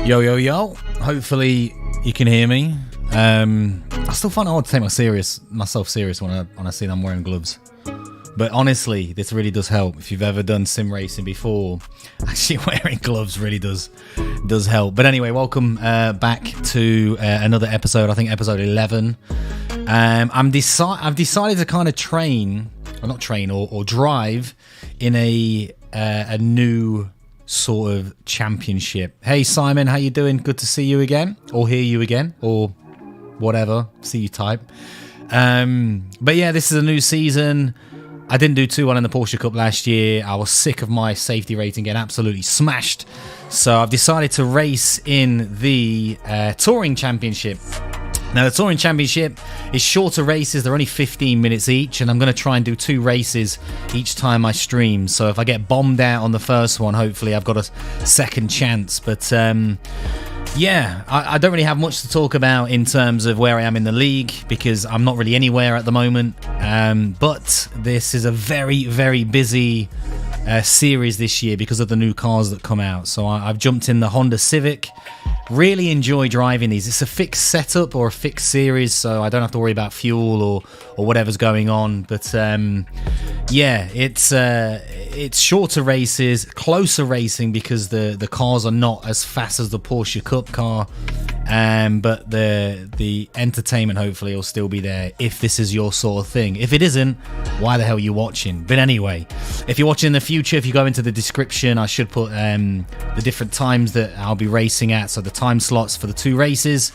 Yo, yo, yo. Hopefully you can hear me. I still find it hard to take myself serious when I see that I'm wearing gloves. But honestly, this really does help. If you've ever done sim racing before, actually wearing gloves really does help. But anyway, welcome back to another episode. I think episode 11. I've decided to kind of drive in a new sort of championship. Hey Simon, how you doing? Good to see you again, or hear you again, or whatever. See you type. But yeah, this is a new season. I didn't do too well in the Porsche Cup last year. I was sick of my safety rating getting absolutely smashed. So I've decided to race in the Touring Championship. Now, the Touring Championship is shorter races. They're only 15 minutes each, and I'm going to try and do 2 races each time I stream. So if I get bombed out on the first one, hopefully I've got a second chance. But yeah, I don't really have much to talk about in terms of where I am in the league because I'm not really anywhere at the moment. But this is a very, very busy series this year because of the new cars that come out. So I've jumped in the Honda Civic. Really enjoy driving these. It's a fixed setup or a fixed series, so I don't have to worry about fuel or whatever's going on. But yeah, it's shorter races, closer racing because the cars are not as fast as the Porsche Cup car. But the entertainment hopefully will still be there if this is your sort of thing. If it isn't, why the hell are you watching? But anyway, if you're watching in the future, if you go into the description, I should put the different times that I'll be racing at. So the time slots for the 2 races.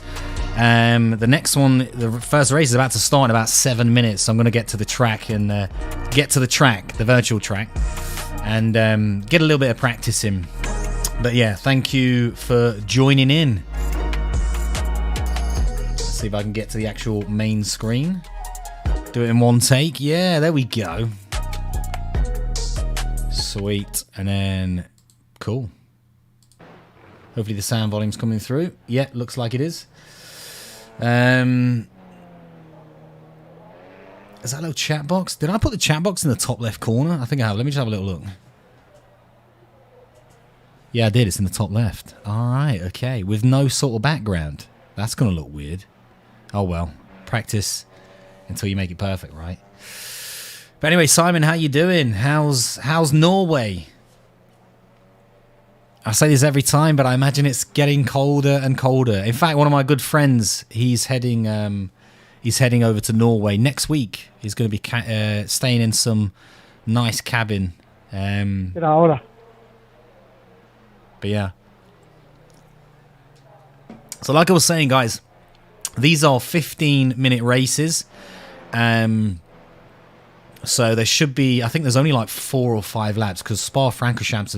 The next one, the first race is about to start in about 7 minutes. So I'm going to get to the track and the virtual track, and get a little bit of practice in. But yeah, thank you for joining in. See if I can get to the actual main screen. Do it in one take. Yeah, there we go. Sweet. And then, cool. Hopefully the sound volume's coming through. Yeah, looks like it is. Is that a little chat box? Did I put the chat box in the top left corner? I think I have. Let me just have a little look. Yeah, I did. It's in the top left. All right, okay. With no sort of background. That's going to look weird. Oh well, practice until you make it perfect, right? But anyway, Simon, how you doing? How's Norway? I say this every time, but I imagine it's getting colder and colder. In fact, one of my good friends, he's heading over to Norway next week. He's going to be staying in some nice cabin. But yeah. So like I was saying, guys, these are 15-minute races. So there should be, I think there's only like 4 or 5 laps because Spa-Francorchamps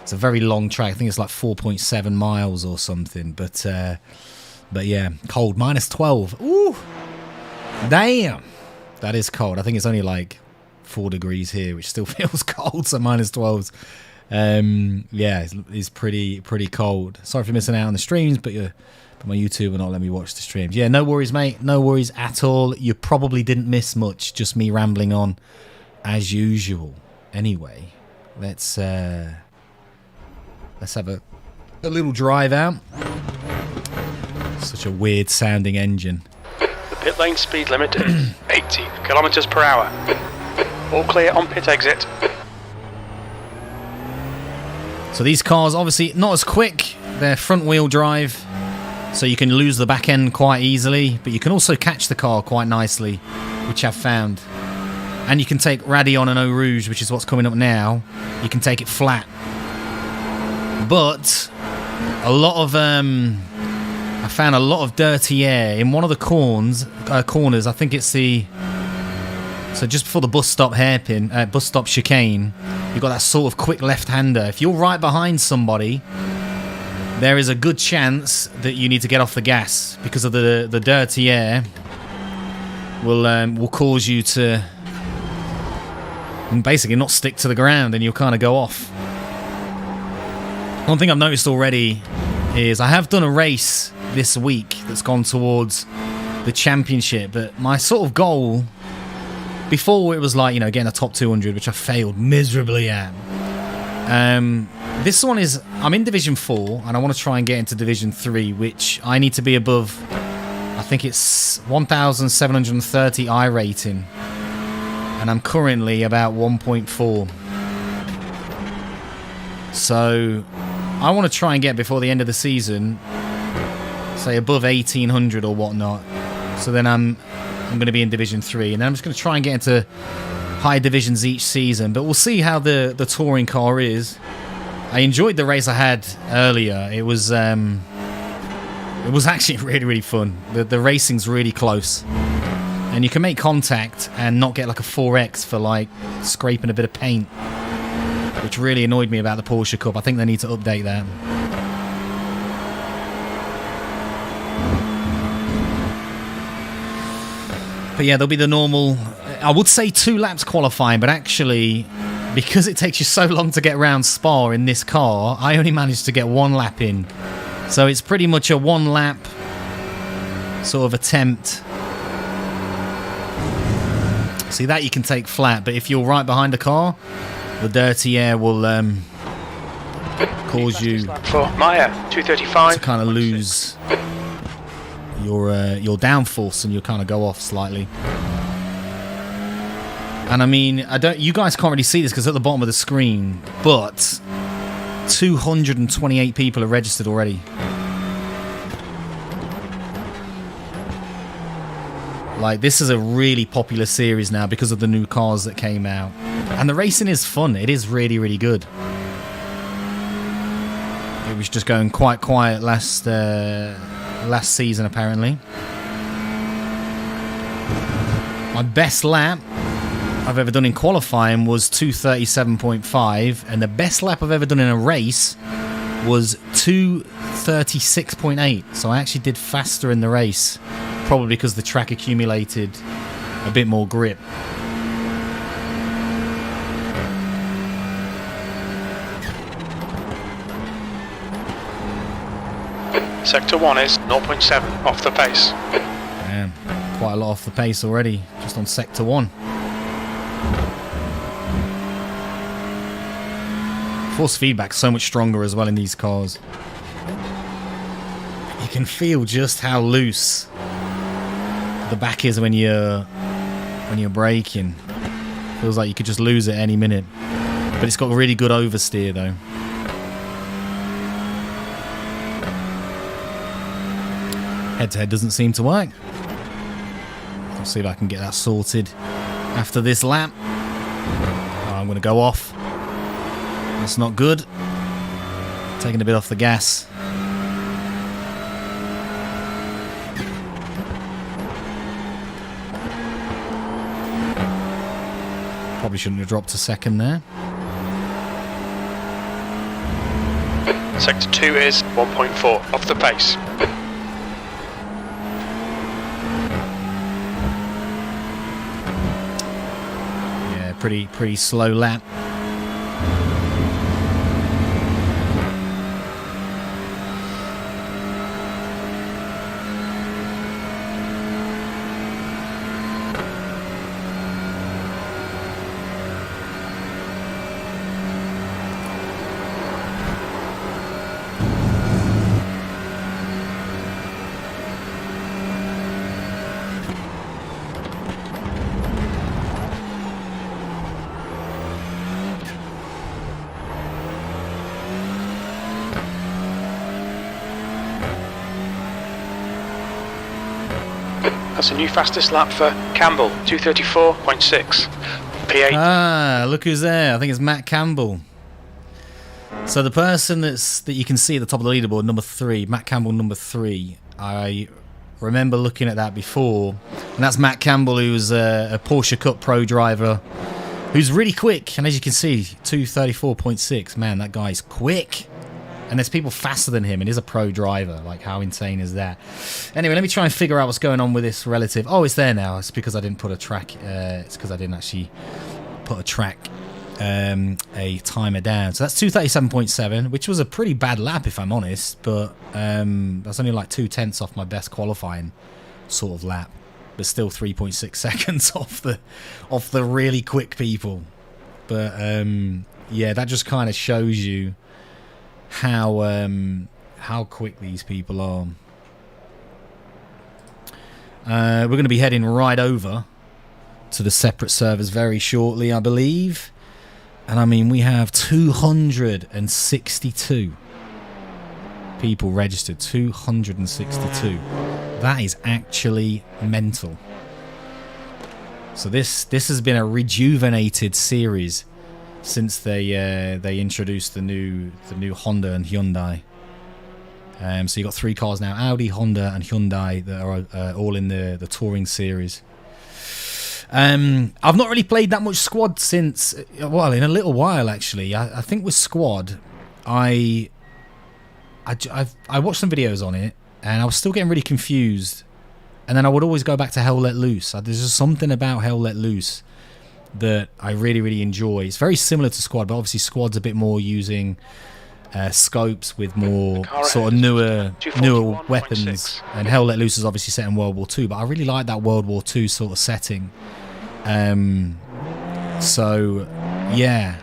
it's a very long track. I think it's like 4.7 miles or something. But yeah, cold. -12. Ooh, damn. That is cold. I think it's only like 4 degrees here, which still feels cold. So -12. Yeah, it's pretty cold. Sorry for missing out on the streams, but my YouTube will not let me watch the streams. Yeah, no worries, mate. No worries at all. You probably didn't miss much. Just me rambling on as usual. Anyway, let's have a little drive out. Such a weird sounding engine. The pit lane speed limit is 80 kilometers per hour. All clear on pit exit. So these cars, obviously not as quick. They're front wheel drive. So you can lose the back end quite easily, but you can also catch the car quite nicely, which I've found. And you can take Radion and Eau Rouge, which is what's coming up now. You can take it flat. But a lot of I found a lot of dirty air in one of the corners. I think it's so just before the bus stop chicane, you've got that sort of quick left-hander. If you're right behind somebody, there is a good chance that you need to get off the gas because of the dirty air will cause you to basically not stick to the ground and you'll kind of go off. One thing I've noticed already is I have done a race this week that's gone towards the championship, but my sort of goal before it was like, getting a top 200, which I failed miserably at. This one is, I'm in Division 4, and I want to try and get into Division 3, which I need to be above, I think it's 1,730 I rating. And I'm currently about 1.4. So, I want to try and get before the end of the season, say above 1,800 or whatnot. So then I'm going to be in Division 3, and then I'm just going to try and get into high divisions each season. But we'll see how the touring car is. I enjoyed the race I had earlier. It was actually really, really fun. The racing's really close. And you can make contact and not get like a 4X for like scraping a bit of paint, which really annoyed me about the Porsche Cup. I think they need to update that. But yeah, there'll be the normal, I would say 2 laps qualifying, but actually, because it takes you so long to get around Spa in this car, I only managed to get 1 lap in. So it's pretty much a 1 lap sort of attempt. See, that you can take flat, but if you're right behind the car, the dirty air will cause you for Maya, 235 to kind of lose your downforce, and you'll kind of go off slightly. And I mean, you guys can't really see this because at the bottom of the screen, but 228 people are registered already. Like, this is a really popular series now because of the new cars that came out. And the racing is fun. It is really, really good. It was just going quite quiet last season, apparently. My best lap I've ever done in qualifying was 2:37.5, and the best lap I've ever done in a race was 2:36.8. So I actually did faster in the race, probably because the track accumulated a bit more grip. Sector 1 is 0.7 off the pace. Man, quite a lot off the pace already, just on Sector 1. Force feedback's so much stronger as well in these cars. You can feel just how loose the back is when you're braking. Feels like you could just lose it any minute. But it's got a really good oversteer though. Head-to-head doesn't seem to work. I'll see if I can get that sorted after this lap. Oh, I'm going to go off. That's not good. Taking a bit off the gas. Probably shouldn't have dropped a second there. Sector 2 is 1.4 off the pace. Yeah, pretty slow lap. That's a new fastest lap for Campbell, 2:34.6. P8. Ah, look who's there. I think it's Matt Campbell. So the person that you can see at the top of the leaderboard, number 3, Matt Campbell, number 3. I remember looking at that before, and that's Matt Campbell, who's a Porsche Cup Pro driver, who's really quick. And as you can see, 2:34.6. Man, that guy's quick. And there's people faster than him, and he's a pro driver. Like, how insane is that? Anyway, let me try and figure out what's going on with this relative. Oh, it's there now. It's because I didn't put a track. It's because I didn't actually put a track, a timer down. So that's 2:37.7, which was a pretty bad lap, if I'm honest. But that's only like 2/10 off my best qualifying sort of lap. But still 3.6 seconds off the really quick people. But yeah, that just kind of shows you how quick these people are. We're going to be heading right over to the separate servers very shortly, I believe. And I mean, we have 262 people registered. 262. That is actually mental. So this has been a rejuvenated series since they introduced the new Honda and Hyundai. So you got 3 cars now: Audi, Honda, and Hyundai that are all in the touring series. I've not really played that much squad since, well, in a little while actually. I think with squad, I watched some videos on it, and I was still getting really confused. And then I would always go back to Hell Let Loose. There's just something about Hell Let Loose that I really, really enjoy. It's very similar to squad, but obviously squad's a bit more using scopes with more sort of newer weapons. And Hell Let Loose is obviously set in World War II, but I really like that World War II sort of setting. So yeah,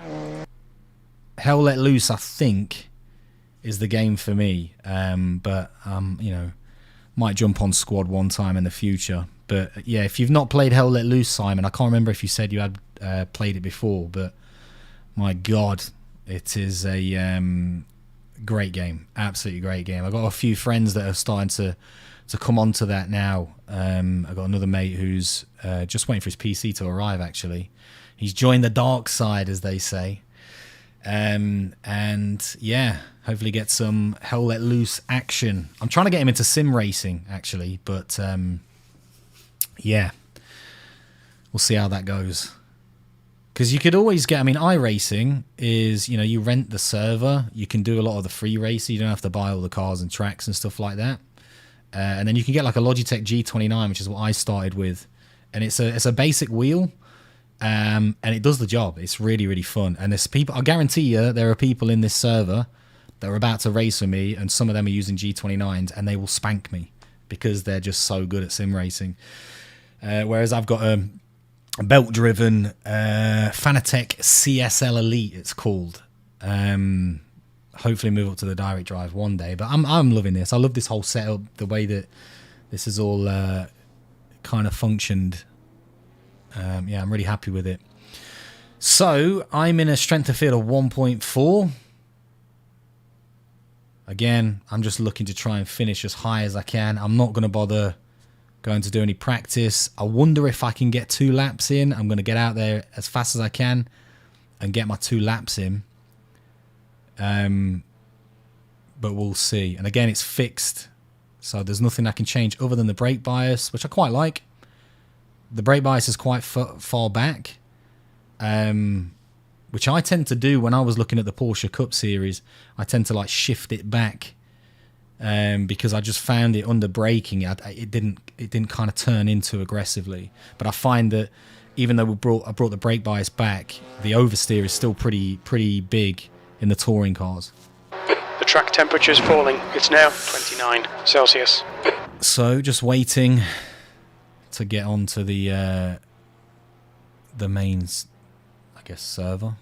Hell Let Loose I think is the game for me. But you know, might jump on squad one time in the future. But yeah, if you've not played Hell Let Loose, Simon, I can't remember if you said you had played it before, but my God, it is a great game. Absolutely great game. I've got a few friends that are starting to come onto that now. I've got another mate who's just waiting for his PC to arrive, actually. He's joined the dark side, as they say. And yeah, hopefully get some Hell Let Loose action. I'm trying to get him into sim racing, actually, but yeah, we'll see how that goes. Because you could always get, I mean, iRacing is, you know, you rent the server, you can do a lot of the free races, you don't have to buy all the cars and tracks and stuff like that. And then you can get like a Logitech G29, which is what I started with, and it's a basic wheel, and it does the job. It's really, really fun. And there's people, I guarantee you, there are people in this server that are about to race with me, and some of them are using G29s, and they will spank me because they're just so good at sim racing. Whereas I've got a belt-driven Fanatec CSL Elite, it's called. Hopefully move up to the direct drive one day. But I'm loving this. I love this whole setup, the way that this is all kind of functioned. Yeah, I'm really happy with it. So I'm in a strength of field of 1.4. Again, I'm just looking to try and finish as high as I can. I'm not going to bother going to do any practice. I wonder if I can get 2 laps in. I'm going to get out there as fast as I can and get my 2 laps in. But we'll see. And again, it's fixed, so there's nothing I can change other than the brake bias, which I quite like. The brake bias is quite far back, which I tend to do when I was looking at the Porsche Cup Series. I tend to like shift it back. Because I just found it under braking, it didn't kind of turn into aggressively. But I find that even though I brought the brake bias back, the oversteer is still pretty big in the touring cars. The track temperature is falling. It's now 29 Celsius. So just waiting to get onto the main, I guess, server,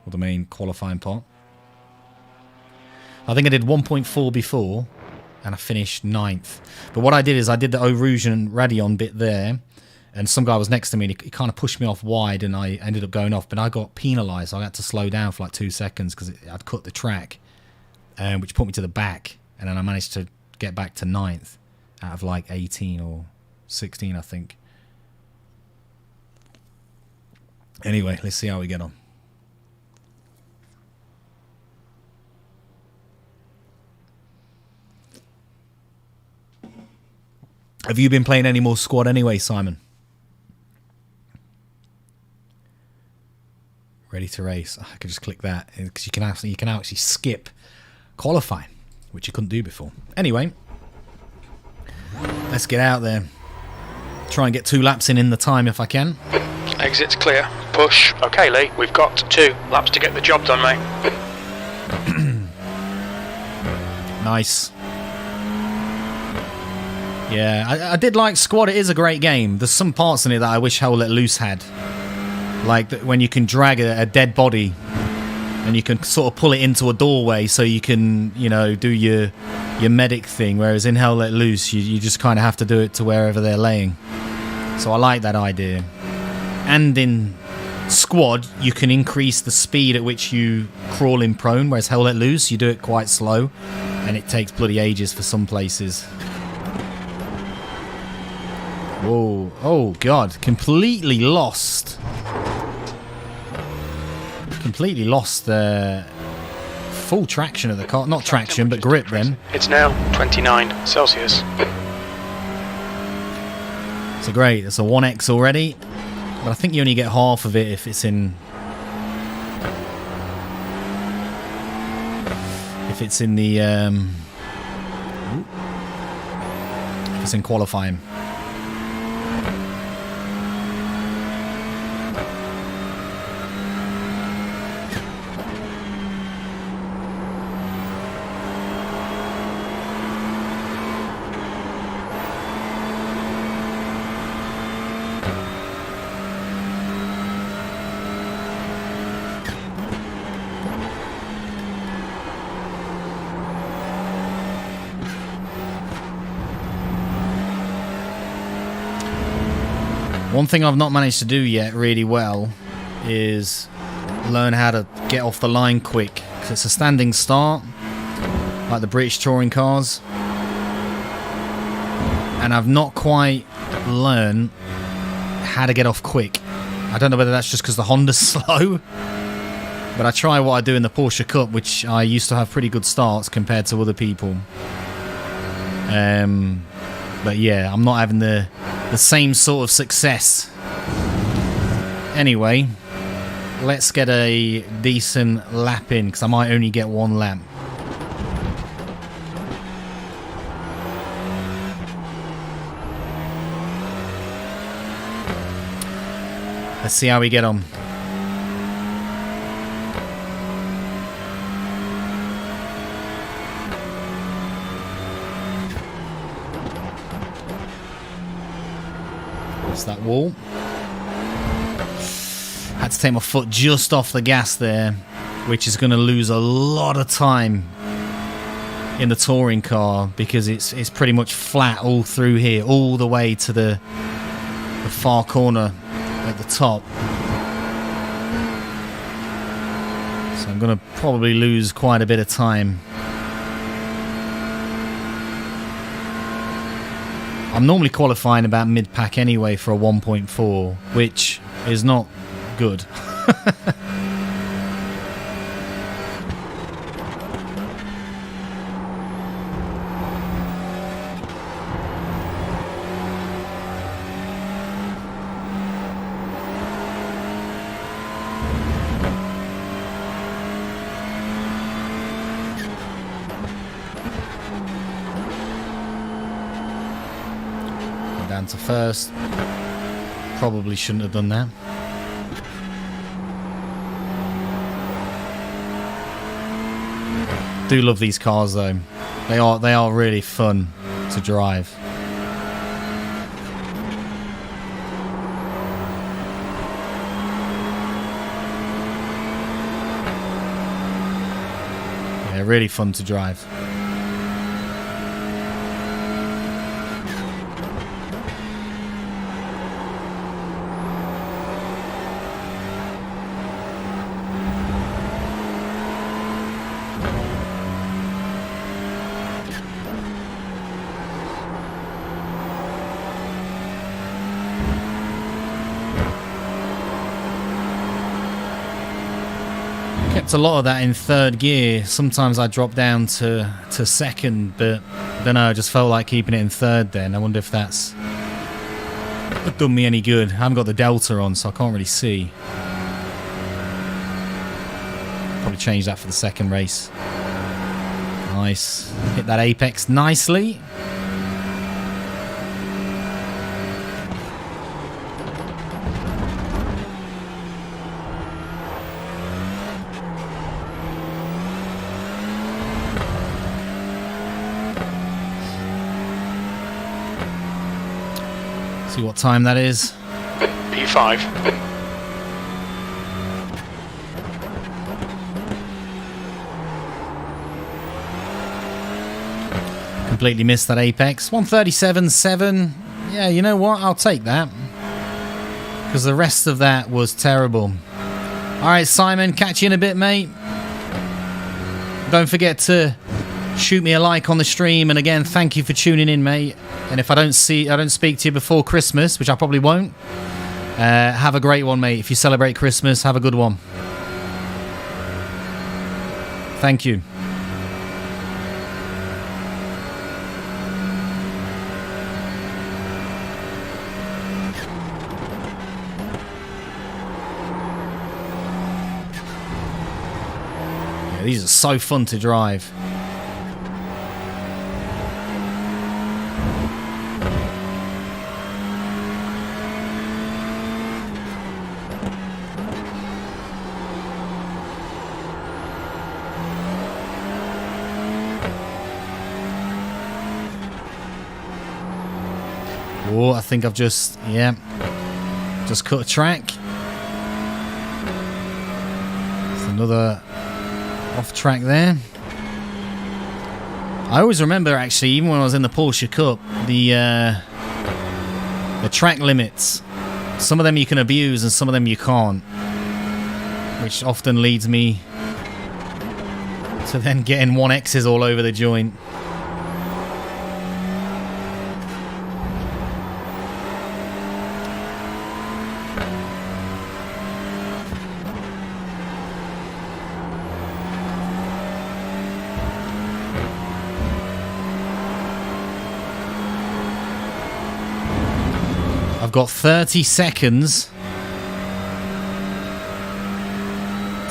or the main qualifying part. I think I did 1.4 before, and I finished 9th. But what I did is I did the Eau Rouge and Radeon bit there, and some guy was next to me, and he kind of pushed me off wide, and I ended up going off. But I got penalised, so I had to slow down for like 2 seconds because I'd cut the track, which put me to the back. And then I managed to get back to 9th out of like 18 or 16, I think. Anyway, let's see how we get on. Have you been playing any more squad anyway, Simon? Ready to race. I could just click that because you can actually skip qualifying, which you couldn't do before. Anyway, let's get out there. Try and get 2 laps in the time if I can. Exit's clear. Push. Okay, Lee, we've got 2 laps to get the job done, mate. Nice. Yeah, I did like Squad. It is a great game. There's some parts in it that I wish Hell Let Loose had. Like when you can drag a dead body and you can sort of pull it into a doorway so you can, you know, do your medic thing, whereas in Hell Let Loose you just kind of have to do it to wherever they're laying. So I like that idea. And in Squad you can increase the speed at which you crawl in prone, whereas Hell Let Loose you do it quite slow and it takes bloody ages for some places. Whoa, oh god, completely lost the full traction of the car. Not traction, but grip then. It's now 29 Celsius. So great, that's a 1x already. But I think you only get half of it if it's in... if it's in the... if it's in qualifying. One thing I've not managed to do yet really well is learn how to get off the line quick, because it's a standing start like the British touring cars, and I've not quite learned how to get off quick. I don't know whether that's just because the Honda's slow, but I try what I do in the Porsche Cup, which I used to have pretty good starts compared to other people. But yeah, I'm not having the same sort of success. Anyway, let's get a decent lap in, because I might only get one lap. Let's see how we get on. That wall. Had to take my foot just off the gas there, which is going to lose a lot of time in the touring car, because it's pretty much flat all through here, all the way to the far corner at the top. So I'm going to probably lose quite a bit of time. I'm normally qualifying about mid-pack anyway for a 1.4, which is not good. Down to first. Probably shouldn't have done that. Do love these cars though. They are really fun to drive. Yeah, really fun to drive. A lot of that in third gear. Sometimes I drop down to second, but I don't know, I just felt like keeping it in third then. I wonder if that's done me any good. I haven't got the Delta on, so I can't really see. Probably change that for the second race. Nice. Hit that apex nicely. See what time that is. P5. Completely missed that apex. 137.7. Yeah, you know what? I'll take that. Because the rest of that was terrible. Alright, Simon, catch you in a bit, mate. Don't forget to shoot me a like on the stream. And again, thank you for tuning in, mate. And if I don't speak to you before Christmas, which I probably won't, have a great one, mate. If you celebrate Christmas, have a good one. Thank you. Yeah, these are so fun to drive. Oh, I think I've just cut a track. There's another off track there. I always remember, actually, even when I was in the Porsche Cup, the track limits. Some of them you can abuse and some of them you can't, which often leads me to then getting 1Xs all over the joint. Got 30 seconds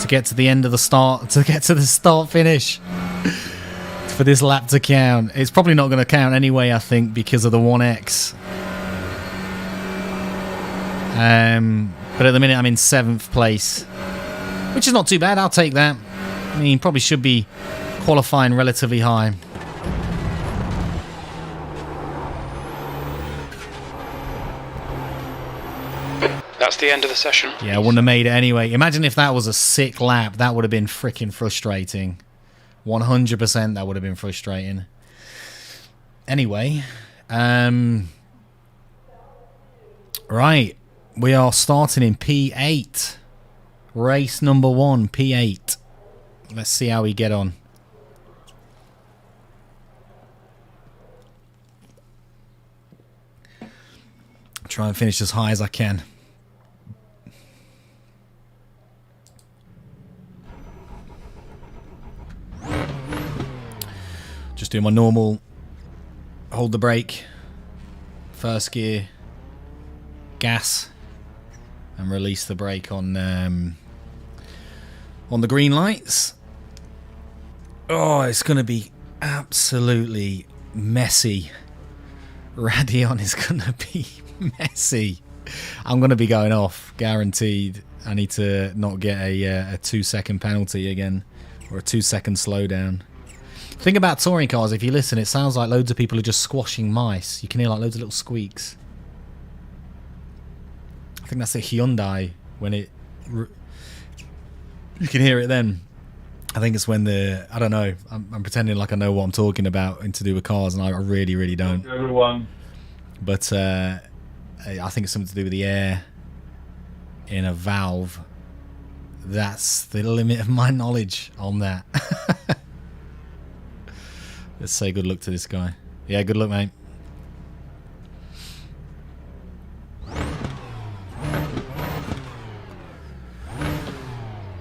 to get to the end of the start, to get to the start finish for this lap to count. It's probably not going to count anyway, I think, because of the 1X. But at the minute I'm in 7th place, which is not too bad. I'll take that. I mean, probably should be qualifying relatively high. That's the end of the session. Yeah, I wouldn't have made it anyway. Imagine if that was a sick lap. That would have been freaking frustrating. 100% that would have been frustrating. Anyway. Right. We are starting in P8. Race number 1, P8. Let's see how we get on. Try and finish as high as I can. Just do my normal hold the brake, first gear, gas, and release the brake on the green lights. Oh, it's going to be absolutely messy. Radeon is going to be messy. I'm going to be going off, guaranteed. I need to not get a 2-second penalty again, or a 2-second slowdown. Thing about touring cars, if you listen, it sounds like loads of people are just squashing mice. You can hear like loads of little squeaks. I think that's a Hyundai when it... You can hear it then. I think it's when the... I don't know. I'm pretending like I know what I'm talking about and to do with cars, and I really, really don't. Everyone. But I think it's something to do with the air in a valve. That's the limit of my knowledge on that. Let's say good luck to this guy. Yeah, good luck, mate.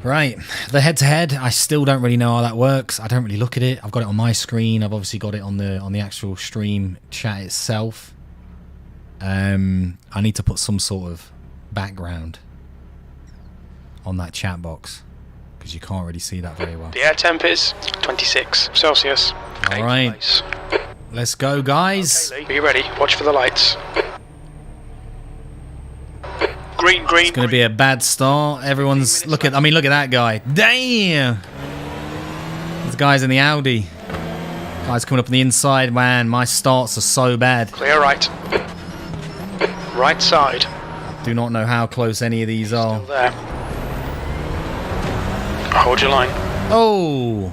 Right, the head-to-head, I still don't really know how that works. I don't really look at it. I've got it on my screen. I've obviously got it on the actual stream chat itself. I need to put some sort of background on that chat box, because you can't really see that very well. The air temp is 26 Celsius. All right, let's go, guys. Okay, Lee, are you ready? Watch for the lights. Green, green. It's going to be a bad start. Everyone's look at that guy. Damn. This guy's in the Audi. Guy's coming up on the inside. Man, my starts are so bad. Clear right. Right side. I do not know how close any of these are. Still there. Hold your line. Oh.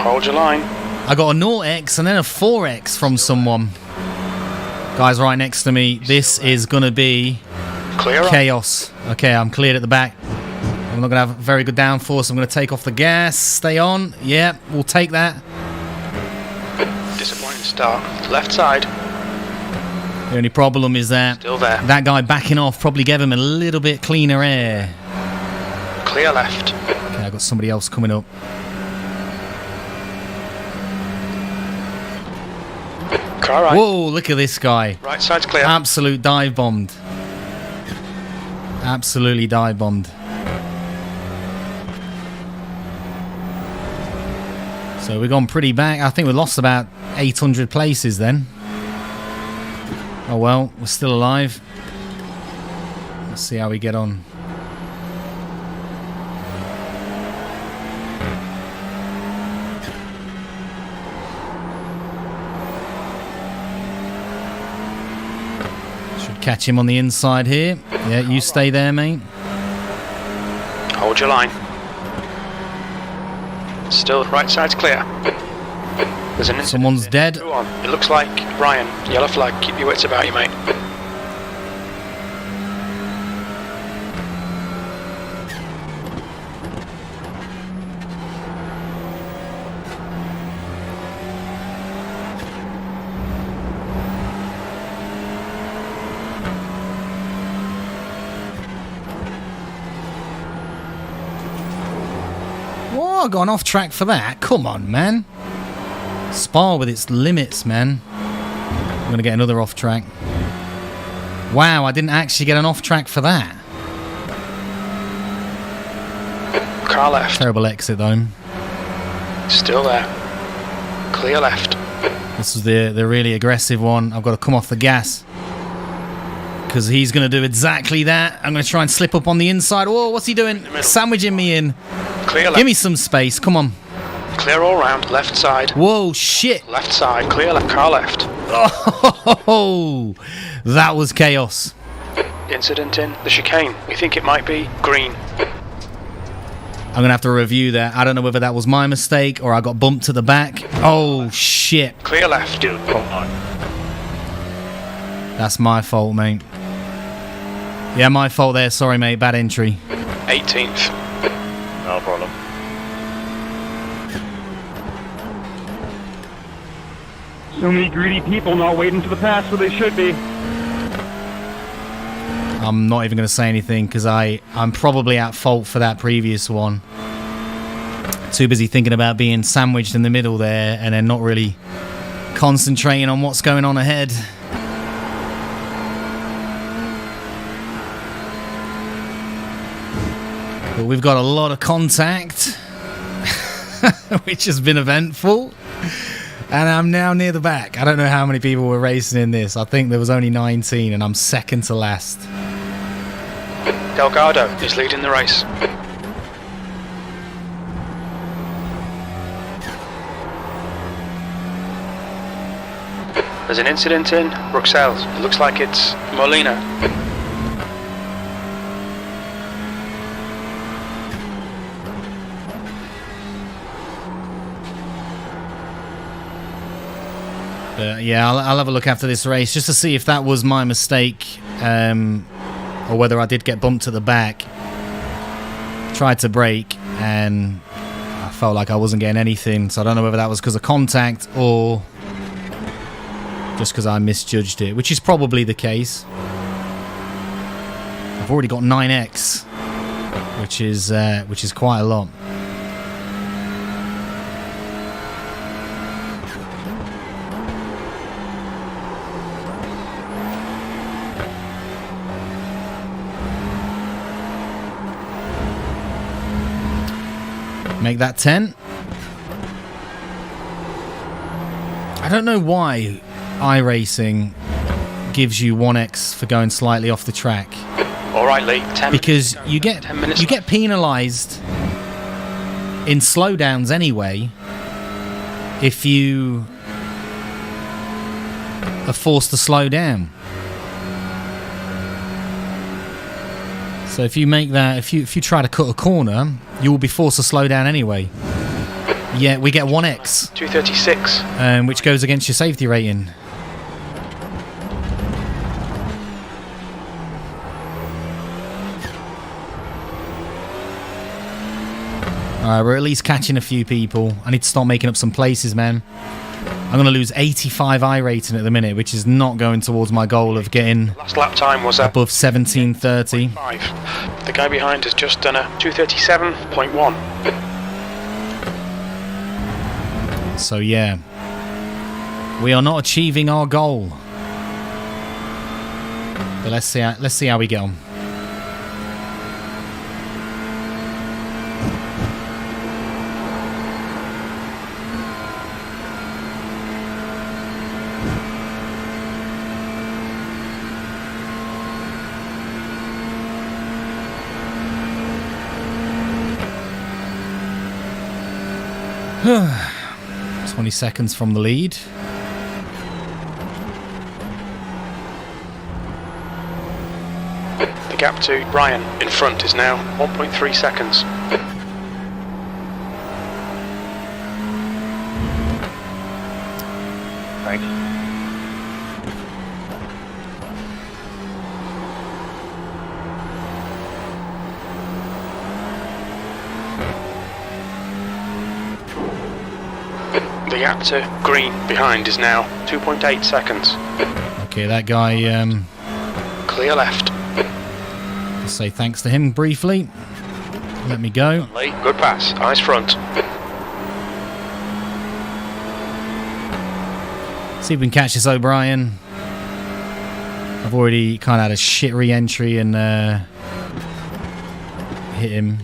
Hold your line. I got a 0x and then a 4x from someone. Guys right next to me. This is going to be chaos. Okay, I'm cleared at the back. I'm not going to have very good downforce. I'm going to take off the gas. Stay on. Yeah, we'll take that. Disappointing start. Left side. The only problem is that Still there. that guy backing off probably gave him a little bit cleaner air. Clear left. Okay, I've got somebody else coming up. Car right. Whoa, look at this guy. Right side's clear. Absolute dive bombed. Absolutely dive bombed. So we've gone pretty back. I think we lost about 800 places then. Oh well, we're still alive. Let's see how we get on. Should catch him on the inside here. Yeah, you stay there, mate. Hold your line. Still, right side's clear. There's an Someone's dead. Go on. It looks like Ryan. Yellow flag. Keep your wits about you, mate. Whoa, I got off track for that. Come on, man. Spa with its limits, man. I'm going to get another off track. Wow, I didn't actually get an off track for that. Car left. Terrible exit, though. Still there. Clear left. This is the really aggressive one. I've got to come off the gas. Because he's going to do exactly that. I'm going to try and slip up on the inside. Whoa, what's he doing? Sandwiching me in. Clear left. Give me some space. Come on. Clear all round. Left side. Whoa, shit. Left side. Clear left. Car left. Oh, that was chaos. Incident in the chicane. We think it might be green. I'm going to have to review that. I don't know whether that was my mistake or I got bumped to the back. Oh, shit. Clear left. Dude, come on. That's my fault, mate. Yeah, my fault there. Sorry, mate. Bad entry. 18th. No problem. So many greedy people not waiting to the pass where they should be. I'm not even going to say anything because I'm probably at fault for that previous one. Too busy thinking about being sandwiched in the middle there and then not really concentrating on what's going on ahead. But we've got a lot of contact, which has been eventful. And I'm now near the back. I don't know how many people were racing in this. I think there was only 19 and I'm second to last. Delgado is leading the race. There's an incident in Bruxelles. It looks like it's Molina. Yeah, I'll have a look after this race just to see if that was my mistake or whether I did get bumped to the back. Tried to brake and I felt like I wasn't getting anything, so I don't know whether that was because of contact or just because I misjudged it, which is probably the case. I've already got 9x, which is quite a lot. Make that 10. I don't know why iRacing gives you 1x for going slightly off the track. All right, Lee. 10 because minutes. you get 10 minutes you get penalised in slowdowns anyway if you are forced to slow down. So if you make that, if you try to cut a corner, you will be forced to slow down anyway. Yeah, we get 1x, 2:36. which goes against your safety rating. Alright, we're at least catching a few people. I need to start making up some places, man. I'm going to lose 85 iRating at the minute, which is not going towards my goal of getting Last lap time was above 17:30. 5. The guy behind has just done a 2:37.1. So yeah, we are not achieving our goal. But let's see how we get on. Huh. 20 seconds from the lead. The gap to Ryan in front is now 1.3 seconds. Thanks. The gap to Green behind is now 2.8 seconds. Okay, that guy, Clear left. I'll say thanks to him briefly. Let me go. Lee, good pass. Eyes front. See if we can catch this O'Brien. I've already kind of had a shit re-entry and hit him.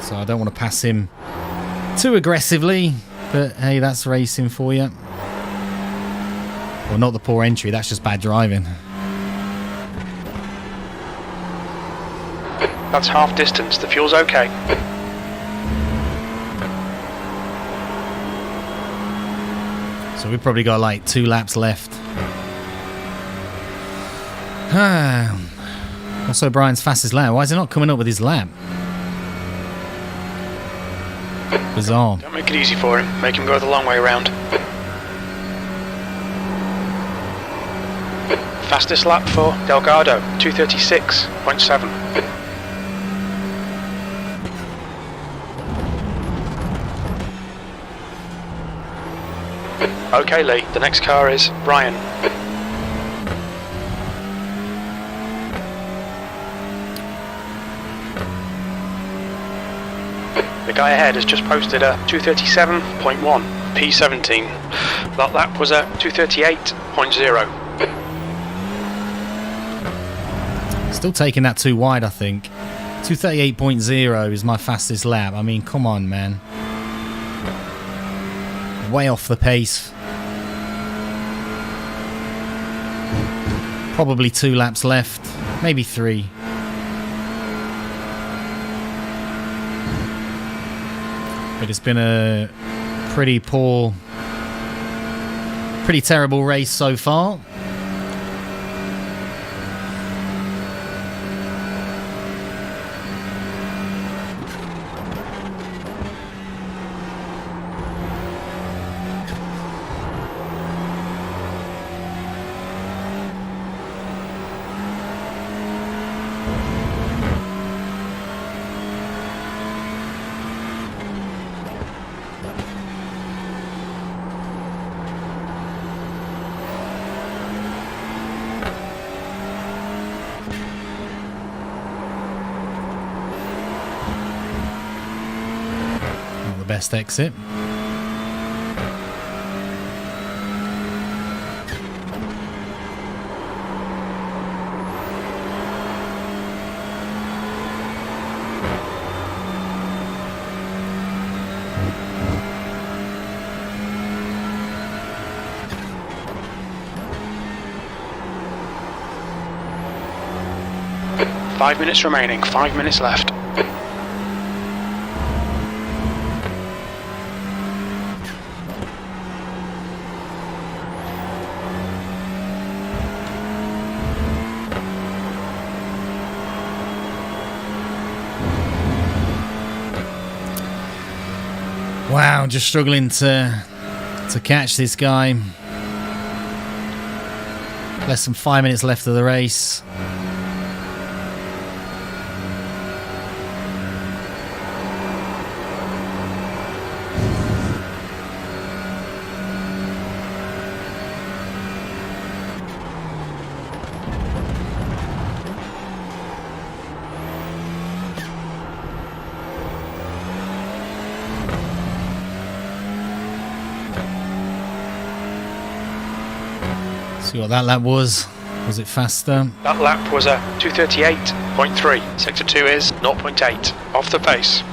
So I don't want to pass him too aggressively. But hey, that's racing for you. Well, not the poor entry, that's just bad driving. That's half distance. The fuel's okay. So we've probably got like 2 laps left. Also, Brian's fastest lap. Why is he not coming up with his lap? Bizarre. Don't make it easy for him. Make him go the long way around. Fastest lap for Delgado, 2:36.7. Okay, Lee. The next car is Ryan. The guy ahead has just posted a 2:37.1 P17. That lap was a 2:38.0. Still taking that too wide, I think. 2:38.0 is my fastest lap. I mean, come on, man. Way off the pace. Probably 2 laps left. Maybe 3. But it's been a pretty terrible race so far. Best exit. Five minutes remaining, 5 minutes left. Wow. Wow, just struggling to catch this guy. Less than 5 minutes left of the race. See what that lap was. Was it faster? That lap was a 2:38.3. Sector 2 is 0.8 off the pace.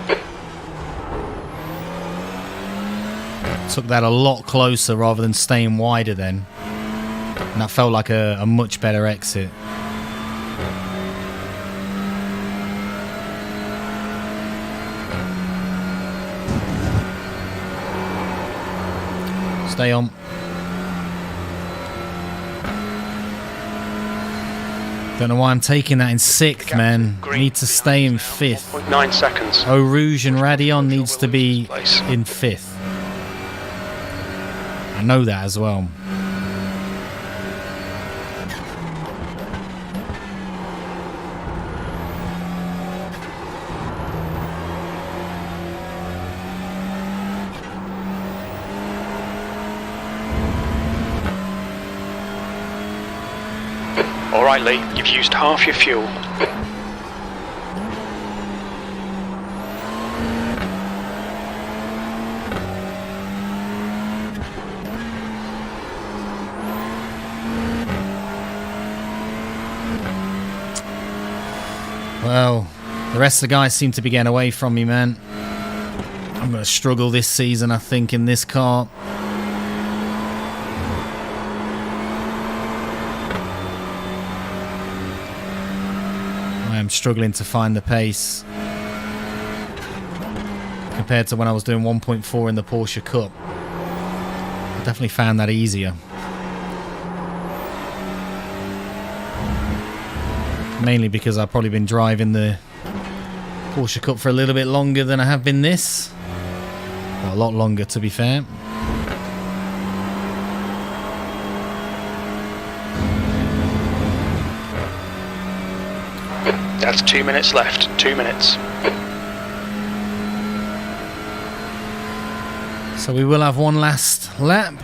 Took that a lot closer rather than staying wider then. And that felt like a much better exit. Stay on. Don't know why I'm taking that in 6th, man. Need to stay in 5th. 0.9 seconds. Eau Rouge and Radion needs to be in 5th. I know that as well. Alright Lee, you've used half your fuel. Well, the rest of the guys seem to be getting away from me, man. I'm going to struggle this season, I think, in this car. I am struggling to find the pace compared to when I was doing 1.4 in the Porsche Cup. I definitely found that easier. Mainly because I've probably been driving the Porsche Cup for a little bit longer than I have been this. Well, a lot longer, to be fair. That's 2 minutes left. 2 minutes. So we will have one last lap.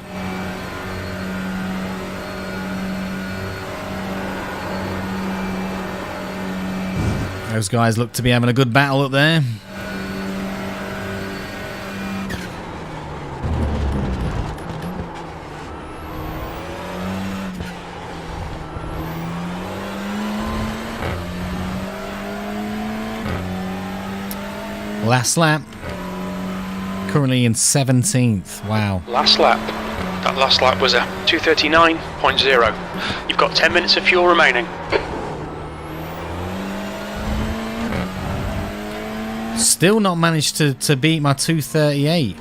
Those guys look to be having a good battle up there. Last lap. Currently in 17th. Wow. Last lap. That last lap was a 2:39.0. You've got 10 minutes of fuel remaining. Still not managed to beat my 2:38.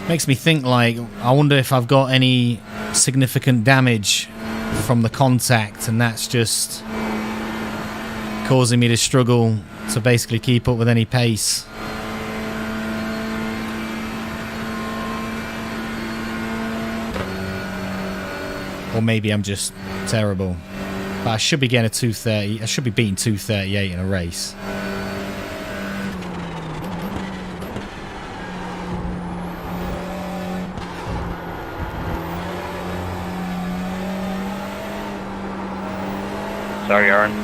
Makes me think, like, I wonder if I've got any significant damage from the contact, and that's just causing me to struggle to basically keep up with any pace. Or maybe I'm just terrible. But I should be getting a 2:30. I should be beating 2:38 in a race. Sorry, Oran.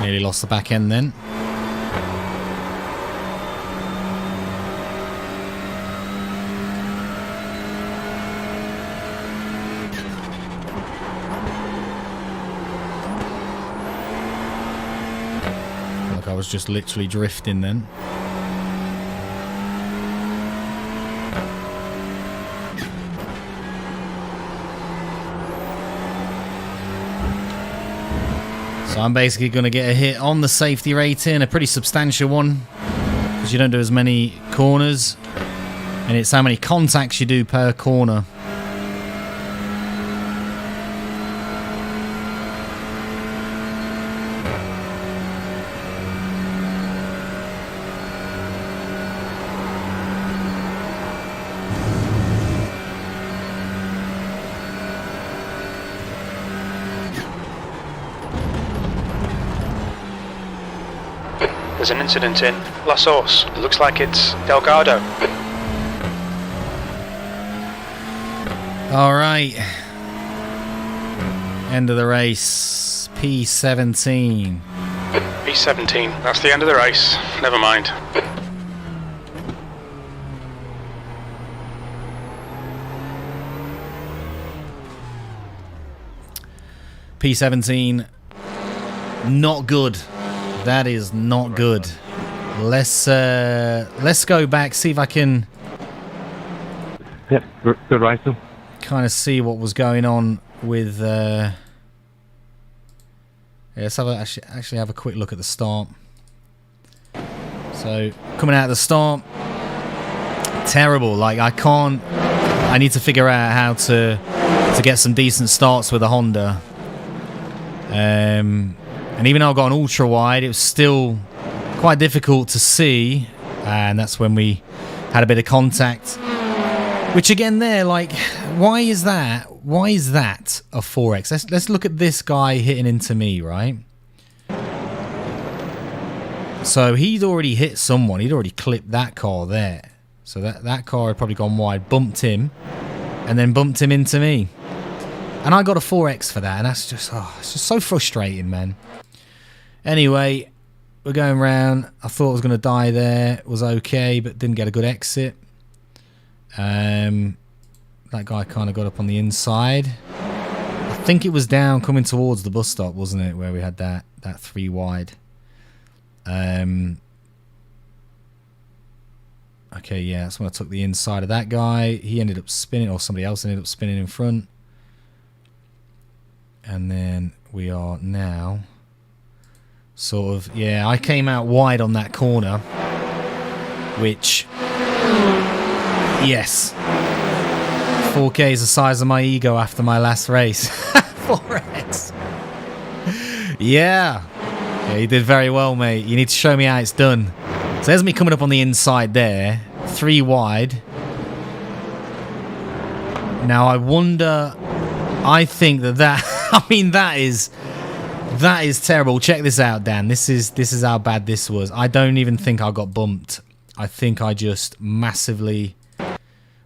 Nearly lost the back end then. Like I was just literally drifting then. So I'm basically going to get a hit on the safety rating, a pretty substantial one, because you don't do as many corners, and it's how many contacts you do per corner. There's an incident in La Source. It looks like it's Delgado. All right. End of the race. P17. P17. That's the end of the race. Never mind. P17. Not good. That is not good. Let's go back, see if I can Yep, good racing. kind of see what was going on with. Yeah, let's have actually have a quick look at the start. So coming out of the start, terrible. Like I need to figure out how to get some decent starts with a Honda. And even though I got an ultra wide, it was still quite difficult to see, and that's when we had a bit of contact. Which again, there, like, why is that? Why is that a 4x? Let's look at this guy hitting into me, right? So he'd already hit someone. He'd already clipped that car there. So that car had probably gone wide, bumped him, and then bumped him into me. And I got a 4x for that, and that's just, it's just so frustrating, man. Anyway, we're going round. I thought I was going to die there. It was okay, but didn't get a good exit. That guy kind of got up on the inside. I think it was down coming towards the bus stop, wasn't it, where we had that 3 wide. Okay, yeah, that's when I took the inside of that guy. He ended up spinning, or somebody else ended up spinning in front. And then we are now sort of, yeah, I came out wide on that corner, which, yes, 4K is the size of my ego after my last race. 4X. Yeah, you did very well, mate. You need to show me how it's done. So there's me coming up on the inside there, 3 wide. Now I wonder, I think that I mean, that is terrible. Check this out, Dan. This is how bad this was. I don't even think I got bumped. I think I just massively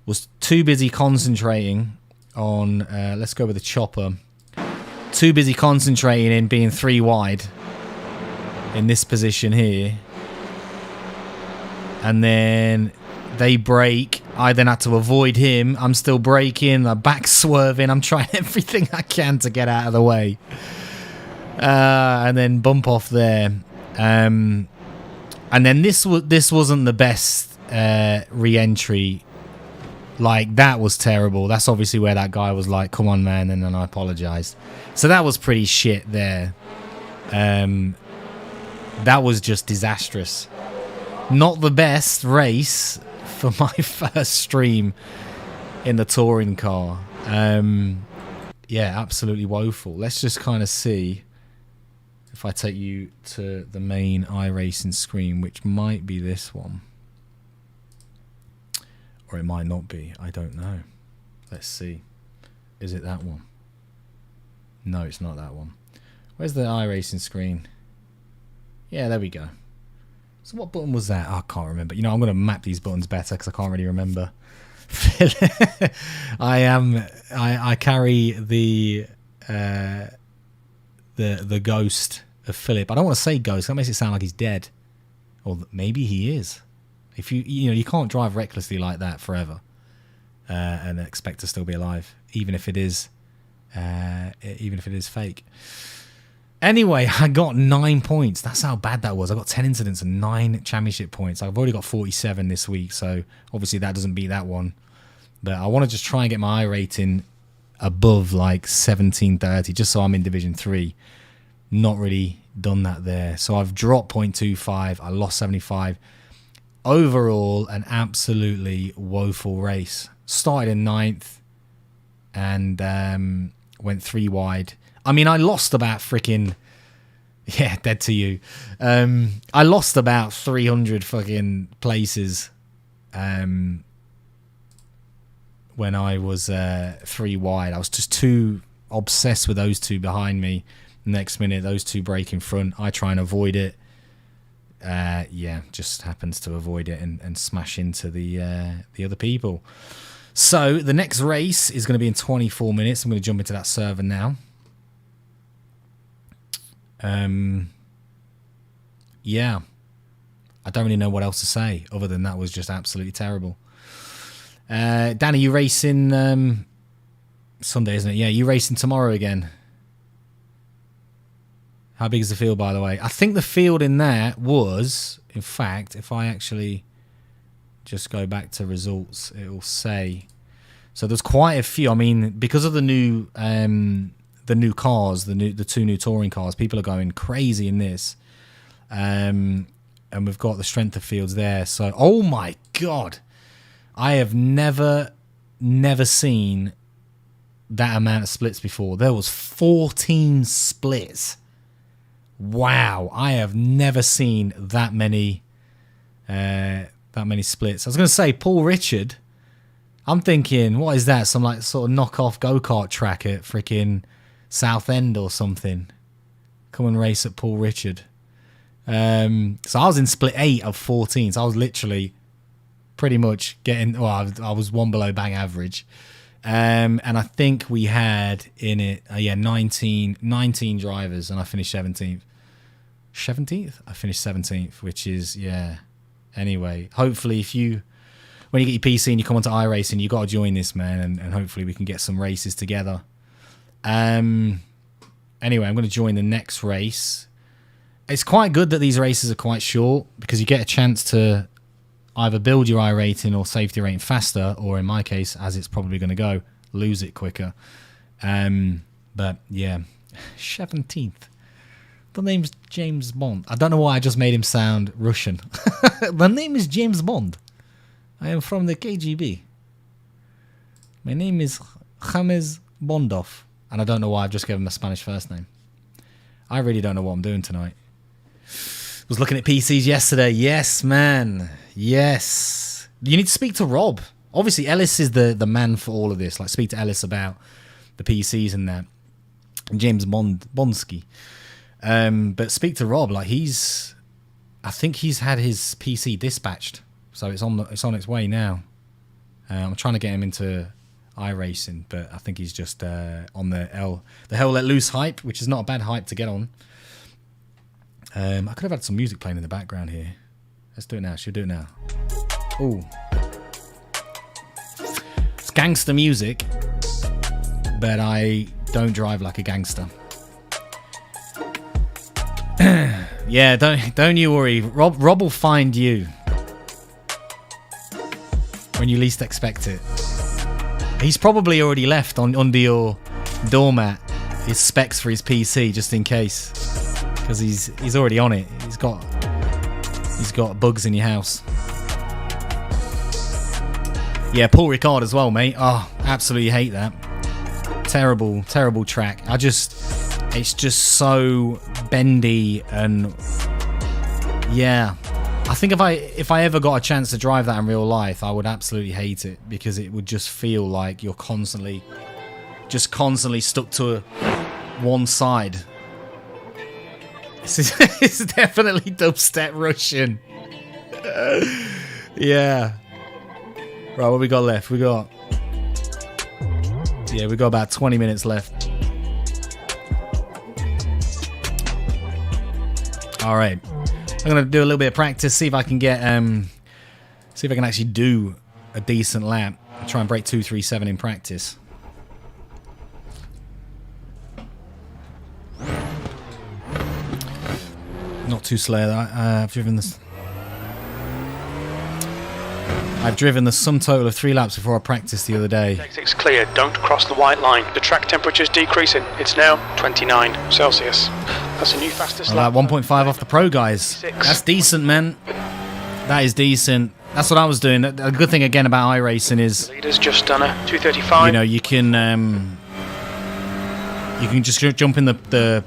was too busy concentrating on, let's go with the chopper. Too busy concentrating in being 3 wide in this position here. And then they brake. I then had to avoid him. I'm still braking. I'm back swerving. I'm trying everything I can to get out of the way. And then bump off there. And then this wasn't the best re-entry. Like, that was terrible. That's obviously where that guy was like, come on, man. And then I apologized. So that was pretty shit there. That was just disastrous. Not the best race for my first stream in the touring car. Yeah, absolutely woeful. Let's just kind of see if I take you to the main iRacing screen, which might be this one. Or it might not be. I don't know. Let's see. Is it that one? No, it's not that one. Where's the iRacing screen? Yeah, there we go. So what button was that? Oh, I can't remember. You know, I'm going to map these buttons better because I can't really remember. I carry the ghost of Philip. I don't want to say ghost. That makes it sound like he's dead, or maybe he is. If you can't drive recklessly like that forever and expect to still be alive, even if it is fake. Anyway, I got 9 points. That's how bad that was. I got 10 incidents and 9 championship points. I've already got 47 this week, so obviously that doesn't beat that one. But I want to just try and get my I rating above like 1730, just so I'm in Division 3. not really done that there. So I've dropped 0.25. I lost 75. Overall, an absolutely woeful race. Started in 9th and went 3 wide. I mean, I lost about freaking... Yeah, dead to you. I lost about 300 fucking places when I was 3 wide. I was just too obsessed with those two behind me. Next minute, those two break in front. I try and avoid it. Yeah, just happens to avoid it and smash into the other people. So the next race is going to be in 24 minutes. I'm going to jump into that server now. Yeah, I don't really know what else to say other than that was just absolutely terrible. Danny, you racing Sunday, isn't it? Yeah, you racing tomorrow again. How big is the field, by the way? I think the field in there was, in fact, if I actually just go back to results, it will say. So there's quite a few. I mean, because of the new cars, the 2 new touring cars, people are going crazy in this. And we've got the strength of fields there. So, oh my God, I have never seen that amount of splits before. There was 14 splits. Wow, I have never seen that many splits. I was going to say Paul Richard. I'm thinking, what is that? Some like sort of knockoff go-kart track at freaking Southend or something. Come and race at Paul Richard. So I was in split 8 of 14. So I was literally pretty much getting. Well, I was 1 below bang average. And I think we had in it, 19 drivers, and I finished 17th. 17th? I finished 17th, which is, yeah. Anyway, hopefully when you get your PC and you come onto iRacing, you got to join this, man, and hopefully we can get some races together. Anyway, I'm going to join the next race. It's quite good that these races are quite short because you get a chance to either build your iRating or safety rating faster, or in my case, as it's probably going to go, lose it quicker. But yeah, 17th. The name's James Bond. I don't know why I just made him sound Russian. The name is James Bond. I am from the KGB. My name is James Bondov. And I don't know why I've just given him a Spanish first name. I really don't know what I'm doing tonight. Was looking at PCs yesterday. Yes, man. Yes. You need to speak to Rob. Obviously, Ellis is the man for all of this. Like, speak to Ellis about the PCs and that. James Bonsky. But speak to Rob. Like, I think he's had his PC dispatched, so it's on its way now. I'm trying to get him into iRacing, but I think he's just on the Hell Let Loose hype, which is not a bad hype to get on. I could have had some music playing in the background here. Let's do it now. Should we do it now? Ooh. It's gangster music, but I don't drive like a gangster. Yeah, don't you worry. Rob will find you when you least expect it. He's probably already left under your doormat his specs for his PC just in case, because he's already on it. He's got bugs in your house. Yeah, Paul Ricard as well, mate. Oh, absolutely hate that. Terrible track. It's just so bendy, and yeah, I think if I ever got a chance to drive that in real life, I would absolutely hate it, because it would just feel like you're constantly stuck to one side. It's definitely dubstep Russian. Yeah. Right, what we got left? We got about 20 minutes left. All right, I'm gonna do a little bit of practice, see if I can actually do a decent lap. I'll try and break 2:37 in practice. Not too slow. I've driven the sum total of 3 laps before I practiced the other day. Exit's clear. Don't cross the white line. The track temperature's decreasing. It's now 29 Celsius. That's a new fastest Well, lap. that 1.5 off the pro guys. 6. That's decent, man. That is decent. That's what I was doing. A good thing again about iRacing is, Leader's just done a 2:35. you know, you can just jump in the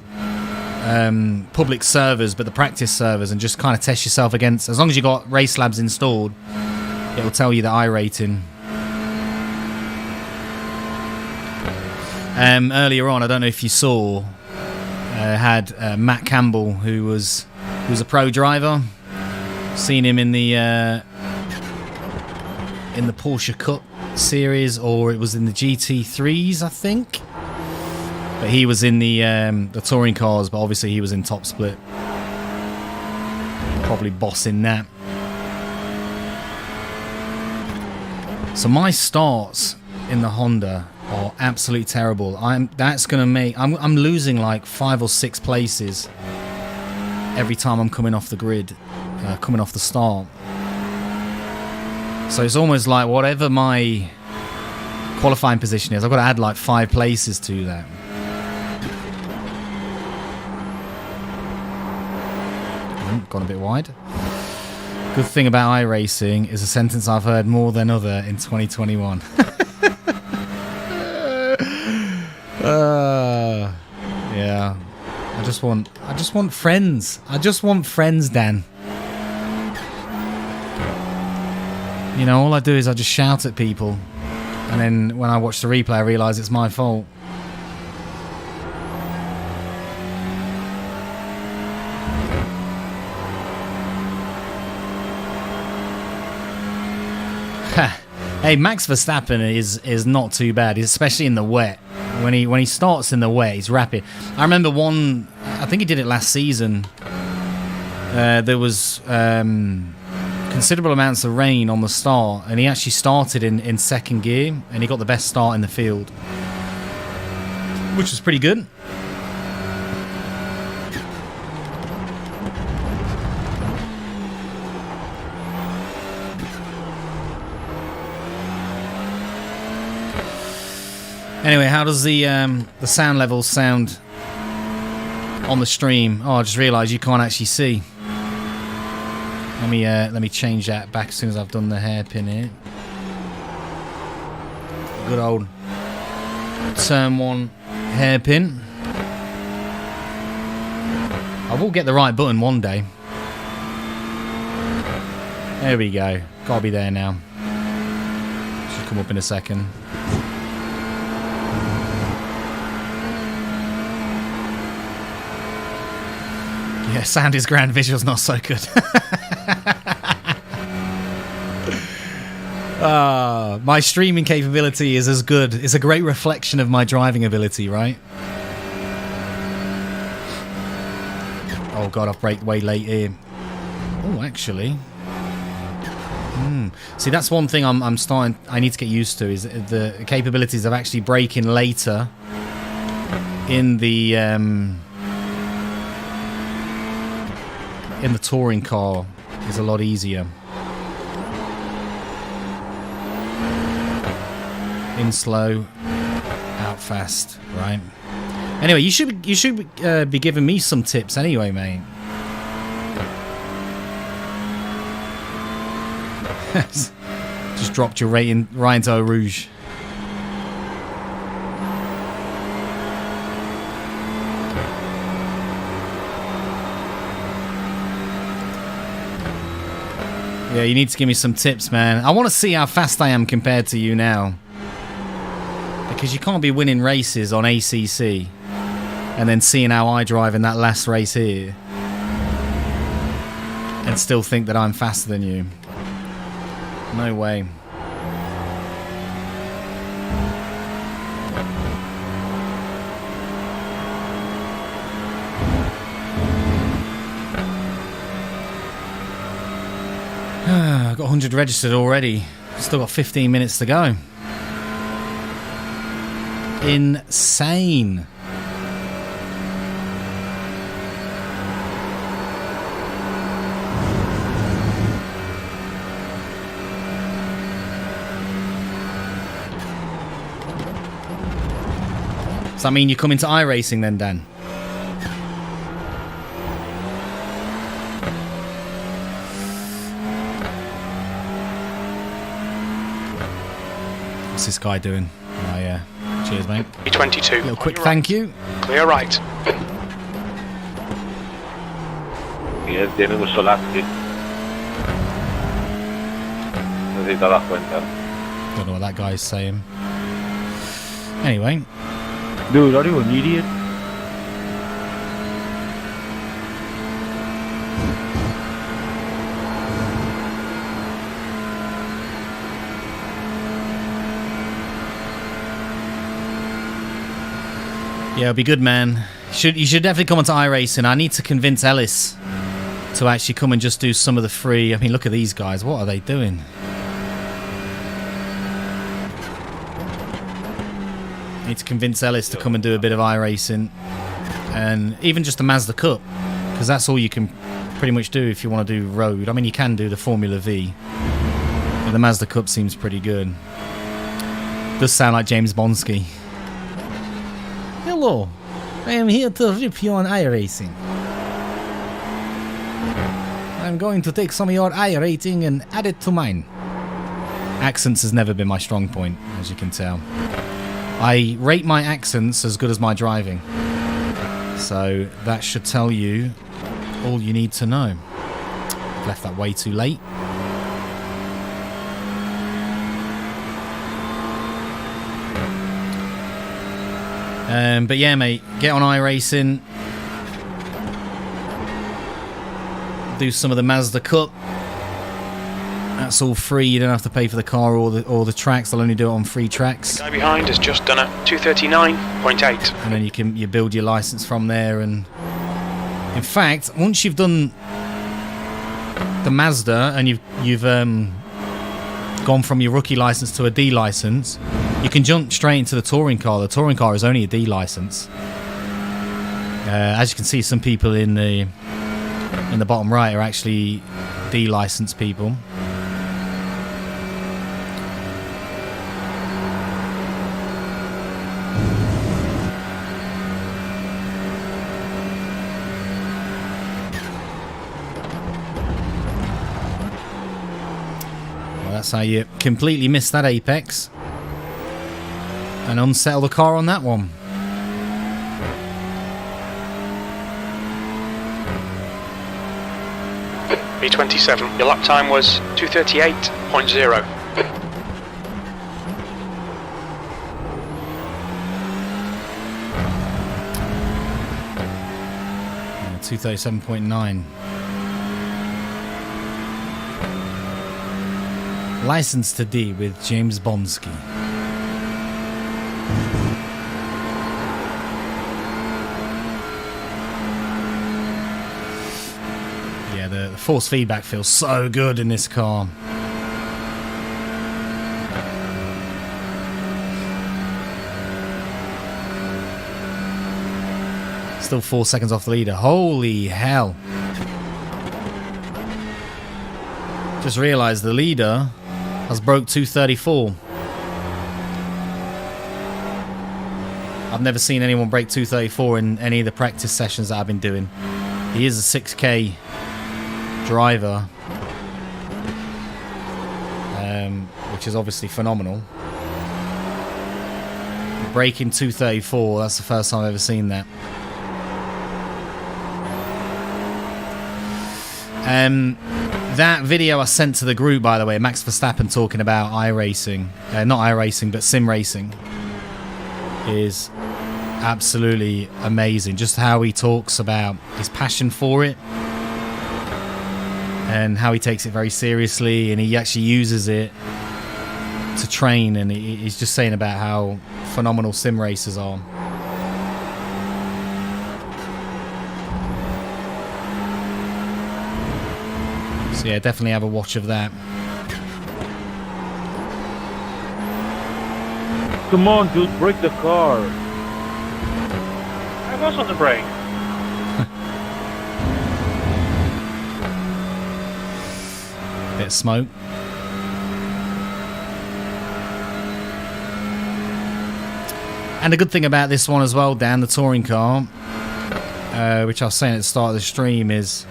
public servers, but the practice servers, and just kind of test yourself against. As long as you got Race Labs installed, it will tell you the iRating. Earlier on, I don't know if you saw, had Matt Campbell, who's a pro driver. Seen him in the Porsche Cup series, or it was in the GT3s, I think. But he was in the touring cars, but obviously he was in top split, probably bossing that. So my starts in the Honda are absolutely terrible. I'm losing like 5 or 6 places every time I'm coming off the grid, coming off the start. So it's almost like whatever my qualifying position is, I've got to add like 5 places to that. Gone a bit wide. Good thing about iRacing is a sentence I've heard more than other in 2021. Yeah. I just want friends. I just want friends, Dan. You know, all I do is I just shout at people, and then when I watch the replay I realise it's my fault. Hey, Max Verstappen is not too bad, especially in the wet. When he starts in the wet, he's rapid. I remember I think he did it last season. There was considerable amounts of rain on the start, and he actually started in second gear, and he got the best start in the field, which was pretty good. Anyway, how does the sound levels sound on the stream? Oh, I just realised you can't actually see. Let me change that back as soon as I've done the hairpin here. Good old turn 1 hairpin. I will get the right button one day. There we go. Gotta be there now. Should come up in a second. Yeah, sound is grand, visual's not so good. My streaming capability is as good. It's a great reflection of my driving ability, right? Oh god, I've braked way late here. Oh, actually. See, that's one thing I need to get used to, is the capabilities of actually braking later in the touring car is a lot easier. In slow, out fast, right? Anyway, you should be giving me some tips anyway, mate. Just dropped your rating right into Eau Rouge. Yeah, you need to give me some tips, man. I want to see how fast I am compared to you now. Because you can't be winning races on ACC and then seeing how I drive in that last race here and still think that I'm faster than you. No way. I've got 100 registered already. Still got 15 minutes to go. Insane. Does that mean you come into iRacing then, Dan? What's this guy doing? Oh yeah. Cheers, mate. P22. Little quick thank you. Clear right. Y él tiene un solazzi. No sé si te das cuenta. Don't know what that guy's saying. Anyway. Dude, are you an idiot? Yeah, it'll be good, man. You should definitely come onto iRacing. I need to convince Ellis to actually come and just do some of the free. I mean, look at these guys. What are they doing? Need to convince Ellis to come and do a bit of iRacing, and even just the Mazda Cup, because that's all you can pretty much do if you want to do road. I mean, you can do the Formula V, but the Mazda Cup seems pretty good. Does sound like James Bonsky. Hello, I am here to rip you on iRacing. I'm going to take some of your iRating and add it to mine. Accents has never been my strong point, as you can tell. I rate my accents as good as my driving. So that should tell you all you need to know. Left that way too late. But yeah, mate, get on iRacing. Do some of the Mazda Cup. That's all free. You don't have to pay for the car or the tracks. They'll only do it on free tracks. The guy behind has just done a 239.8. And then you build your license from there. And in fact, once you've done the Mazda and you've gone from your rookie license to a D license, you can jump straight into the touring car. The touring car is only a D license. As you can see, some people in the bottom right are actually D license people. That's how you completely miss that apex and unsettle the car on that one. B27. Your lap time was 238.0. 237.9. License to D with James Bonsky. Yeah, the force feedback feels so good in this car. Still 4 seconds off the leader. Holy hell. Just realised the leader has broke 234. I've never seen anyone break 234 in any of the practice sessions that I've been doing. He is a 6K driver, which is obviously phenomenal. Breaking 234, that's the first time I've ever seen that. That video I sent to the group, by the way, Max Verstappen talking about iRacing, not iRacing, but sim racing, is absolutely amazing. Just how he talks about his passion for it and how he takes it very seriously, and he actually uses it to train, and he's just saying about how phenomenal sim racers are. So yeah, definitely have a watch of that. Come on, dude, break the car. I was on the brake. Bit of smoke. And the good thing about this one as well, Dan, the touring car, which I was saying at the start of the stream, is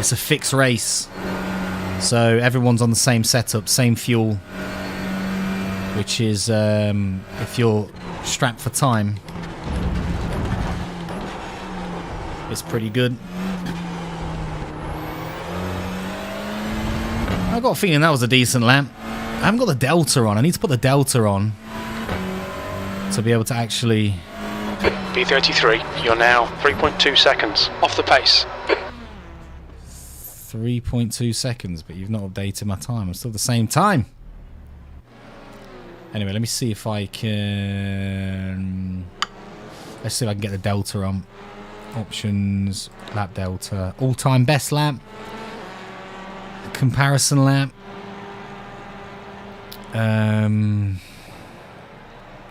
it's a fixed race. So everyone's on the same setup, same fuel. which is, if you're strapped for time, it's pretty good. I got a feeling that was a decent lap. I haven't got the Delta on. I need to put the Delta on to be able to actually... B33, you're now 3.2 seconds off the pace. 3.2 seconds, but you've not updated my time. I'm still the same time. Anyway, let me see if I can... Let's see if I can get the Delta on. Options, lap Delta, all-time best lap, comparison lap.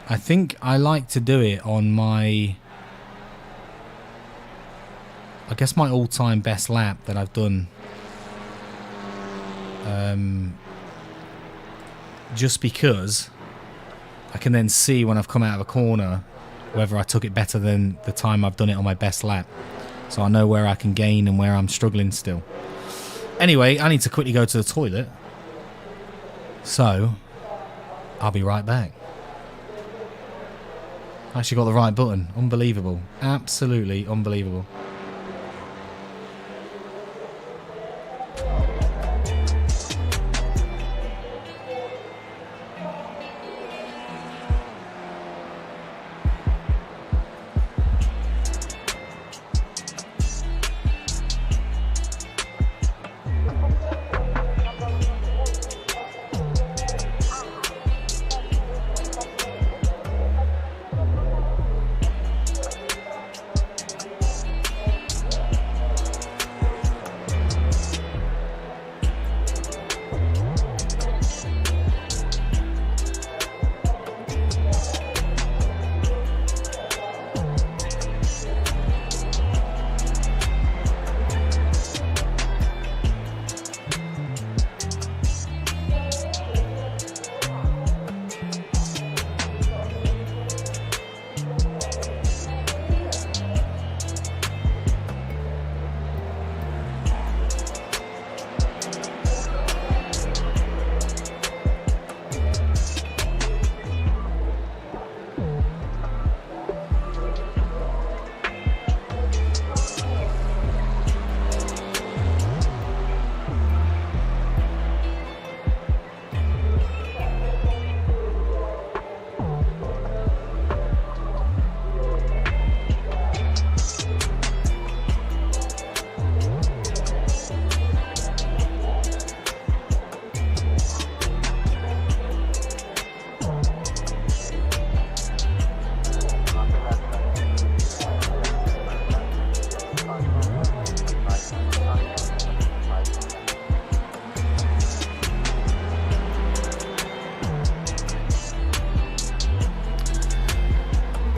I think I like to do it on my... I guess my all-time best lap that I've done. Just because I can then see when I've come out of a corner whether I took it better than the time I've done it on my best lap. So I know where I can gain and where I'm struggling still. Anyway, I need to quickly go to the toilet. So, I'll be right back. I actually got the right button. Unbelievable. Absolutely unbelievable.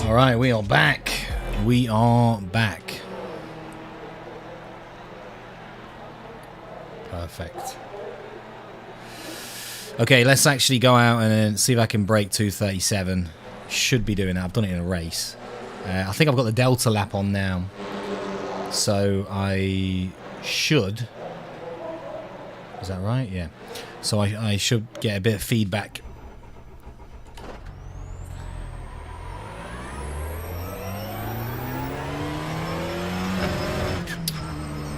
Alright, we are back. We are back. Perfect. Okay, let's actually go out and see if I can break 2:37. Should be doing that. I've done it in a race. I think I've got the Delta lap on now. So I should... Is that right? Yeah. So I should get a bit of feedback.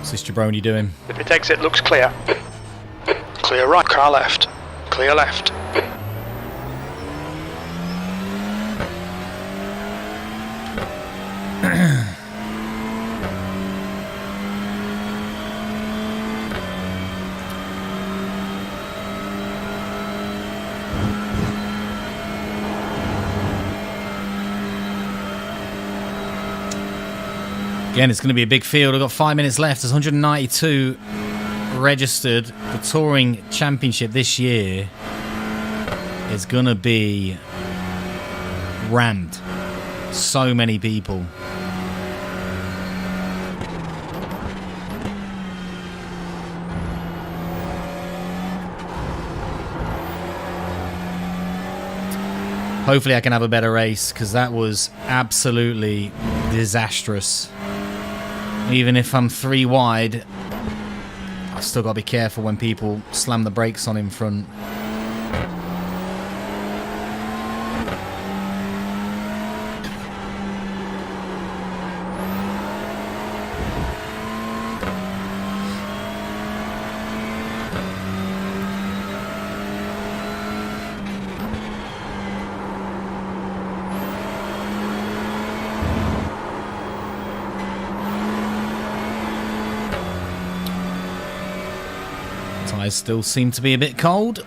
What's this jabroni doing? The pit exit looks clear. Clear right, car left. Clear left. Again, it's going to be a big field. I've got 5 minutes left. There's 192 registered. The Touring Championship this year is going to be rammed. So many people. Hopefully I can have a better race, because that was absolutely disastrous. Even if I'm 3 wide, I've still got to be careful when people slam the brakes on in front. Tyres still seem to be a bit cold. Oh,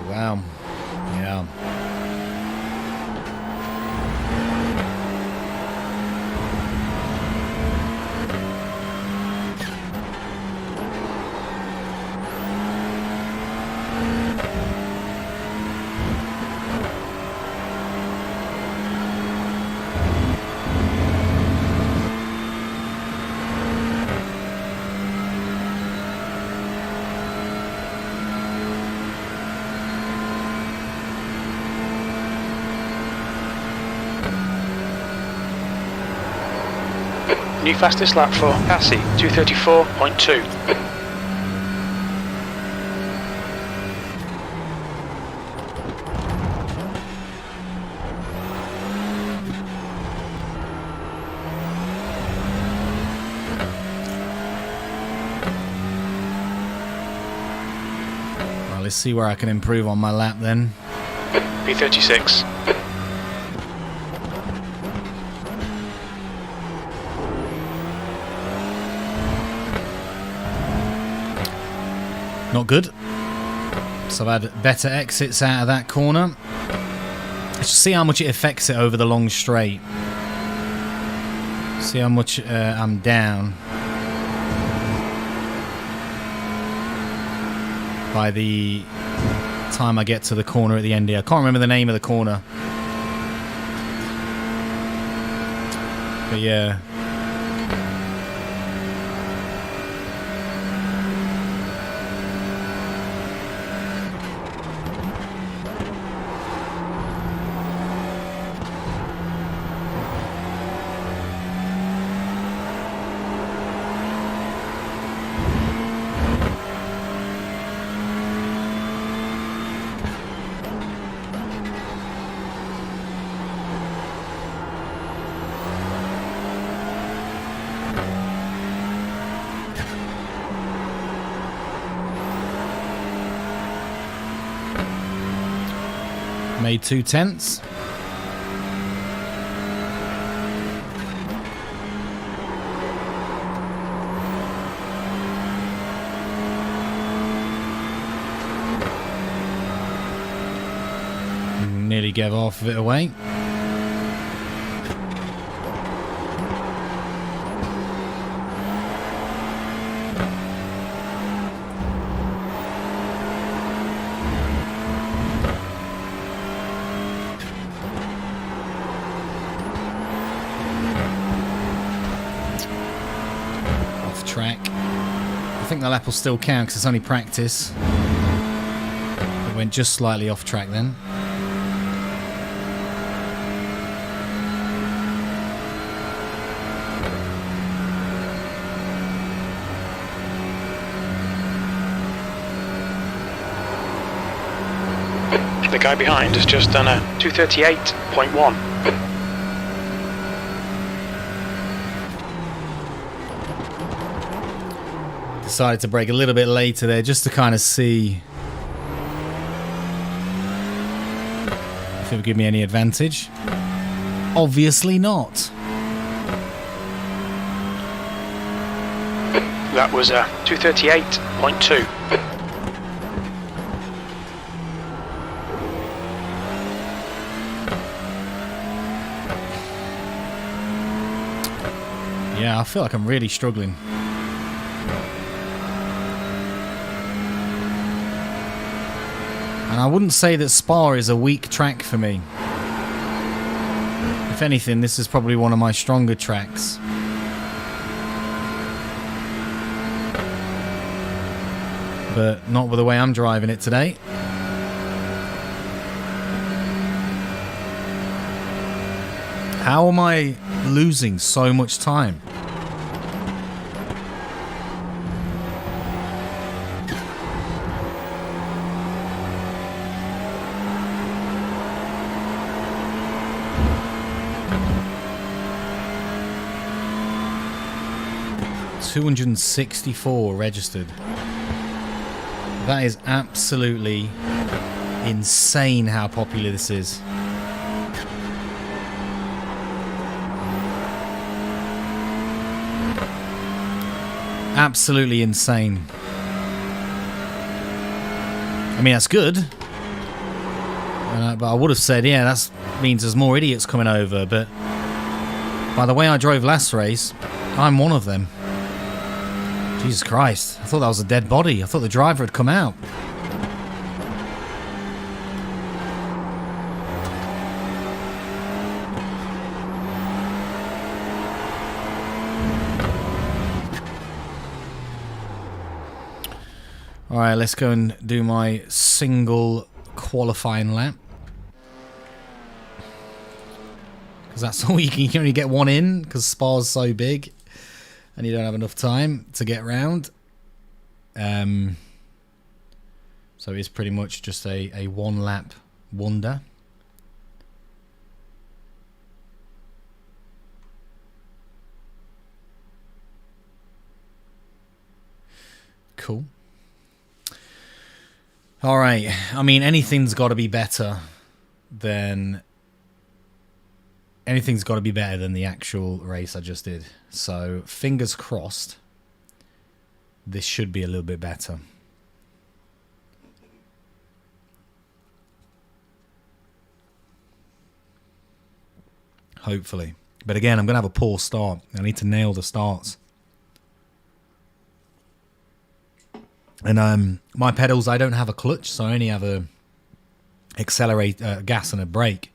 wow. Yeah. New fastest lap for Cassie, 2:34.2. Well, let's see where I can improve on my lap then. P36. Not good. So I've had better exits out of that corner. Let's see how much it affects it over the long straight. See how much I'm down by the time I get to the corner at the end here. I can't remember the name of the corner. But yeah. Made 2/10. Nearly gave half of it away. Track. I think the lap will still count because it's only practice. It went just slightly off track then. The guy behind has just done a 2:38.1. Decided to brake a little bit later there just to kind of see if it would give me any advantage. Obviously not. That was a 2:38.2. Yeah, I feel like I'm really struggling. And I wouldn't say that Spa is a weak track for me. If anything, this is probably one of my stronger tracks. But not with the way I'm driving it today. How am I losing so much time? $264 registered. That is absolutely insane how popular this is. Absolutely insane. I mean, that's good. But I would have said, yeah, that means there's more idiots coming over. But by the way I drove last race, I'm one of them. Jesus Christ. I thought that was a dead body. I thought the driver had come out. Alright, let's go and do my single qualifying lap. Because that's all you can only get one in, because Spa's so big. And you don't have enough time to get round. So it's pretty much just a one lap wonder. Cool. Alright, I mean, anything's got to be better than the actual race I just did. So, fingers crossed, this should be a little bit better. Hopefully. But again, I'm going to have a poor start. I need to nail the starts. And my pedals, I don't have a clutch, so I only have a gas and a brake.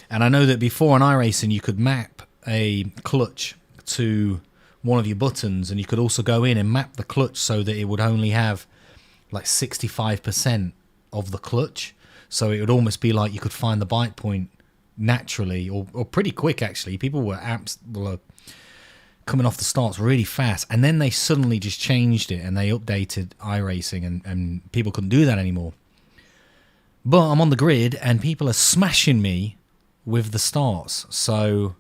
And I know that before on iRacing, you could map a clutch to one of your buttons, and you could also go in and map the clutch so that it would only have like 65% of the clutch. So it would almost be like you could find the bite point naturally, or pretty quick actually. People were coming off the starts really fast, and then they suddenly just changed it and they updated iRacing, and people couldn't do that anymore. But I'm on the grid and people are smashing me with the starts, so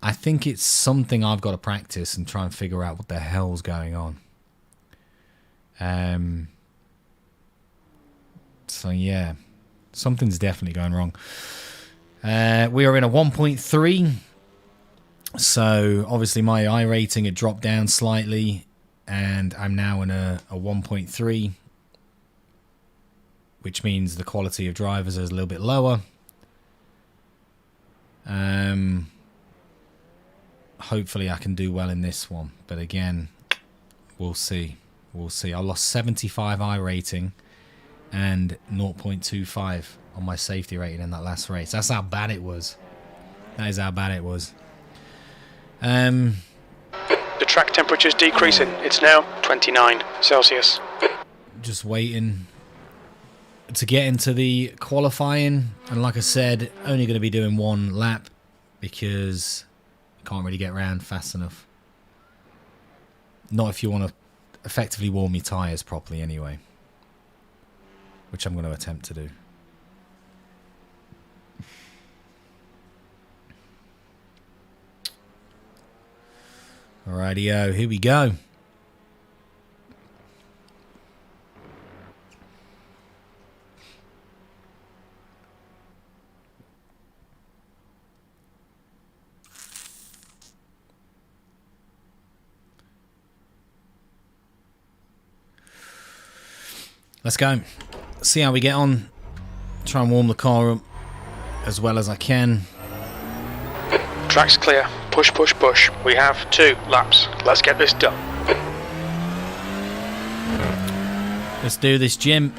I think it's something I've got to practice and try and figure out what the hell's going on. So yeah, something's definitely going wrong. We are in a 1.3. So, obviously, my iRating had dropped down slightly, and I'm now in a 1.3, which means the quality of drivers is a little bit lower. Hopefully, I can do well in this one, but again, we'll see. We'll see. I lost 75 iRating and 0.25 on my safety rating in that last race. That's how bad it was. That is how bad it was. The track temperature is decreasing. It's now 29 Celsius. Just waiting to get into the qualifying, and like I said, only going to be doing one lap because I can't really get around fast enough. Not if you want to effectively warm your tyres properly anyway, which I'm going to attempt to do. Alrighty-o, here we go. Let's go. See how we get on. Try and warm the car up as well as I can. Track's clear. Push, push, push. We have 2 laps. Let's get this done. Let's do this, Jim.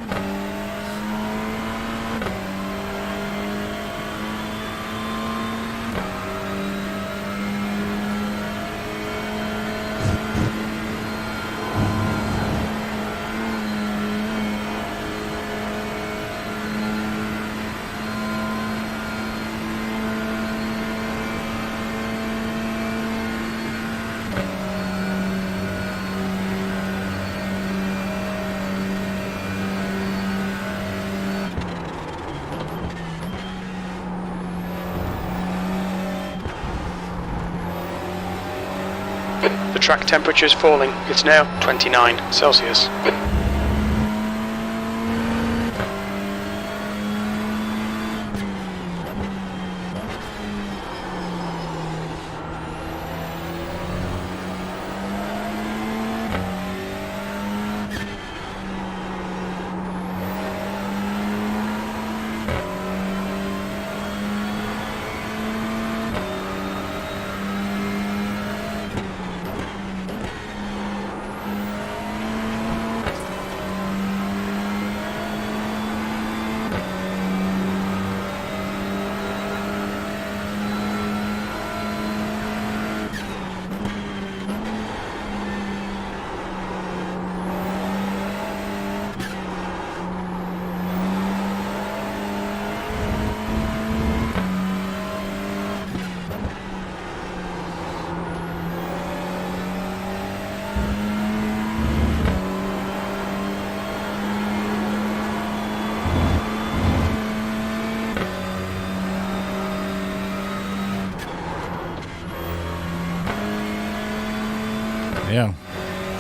The track temperature is falling. It's now 29 Celsius.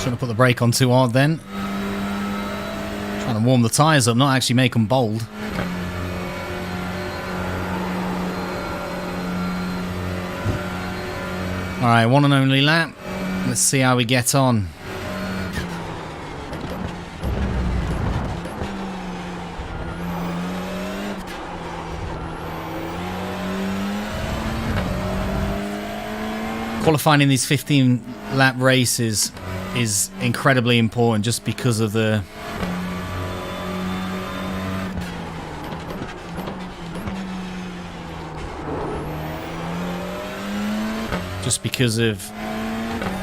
Shouldn't have put the brake on too hard then. Trying to warm the tyres up, not actually make them bold. Alright, one and only lap. Let's see how we get on. Qualifying in these 15-lap races is incredibly important just because of the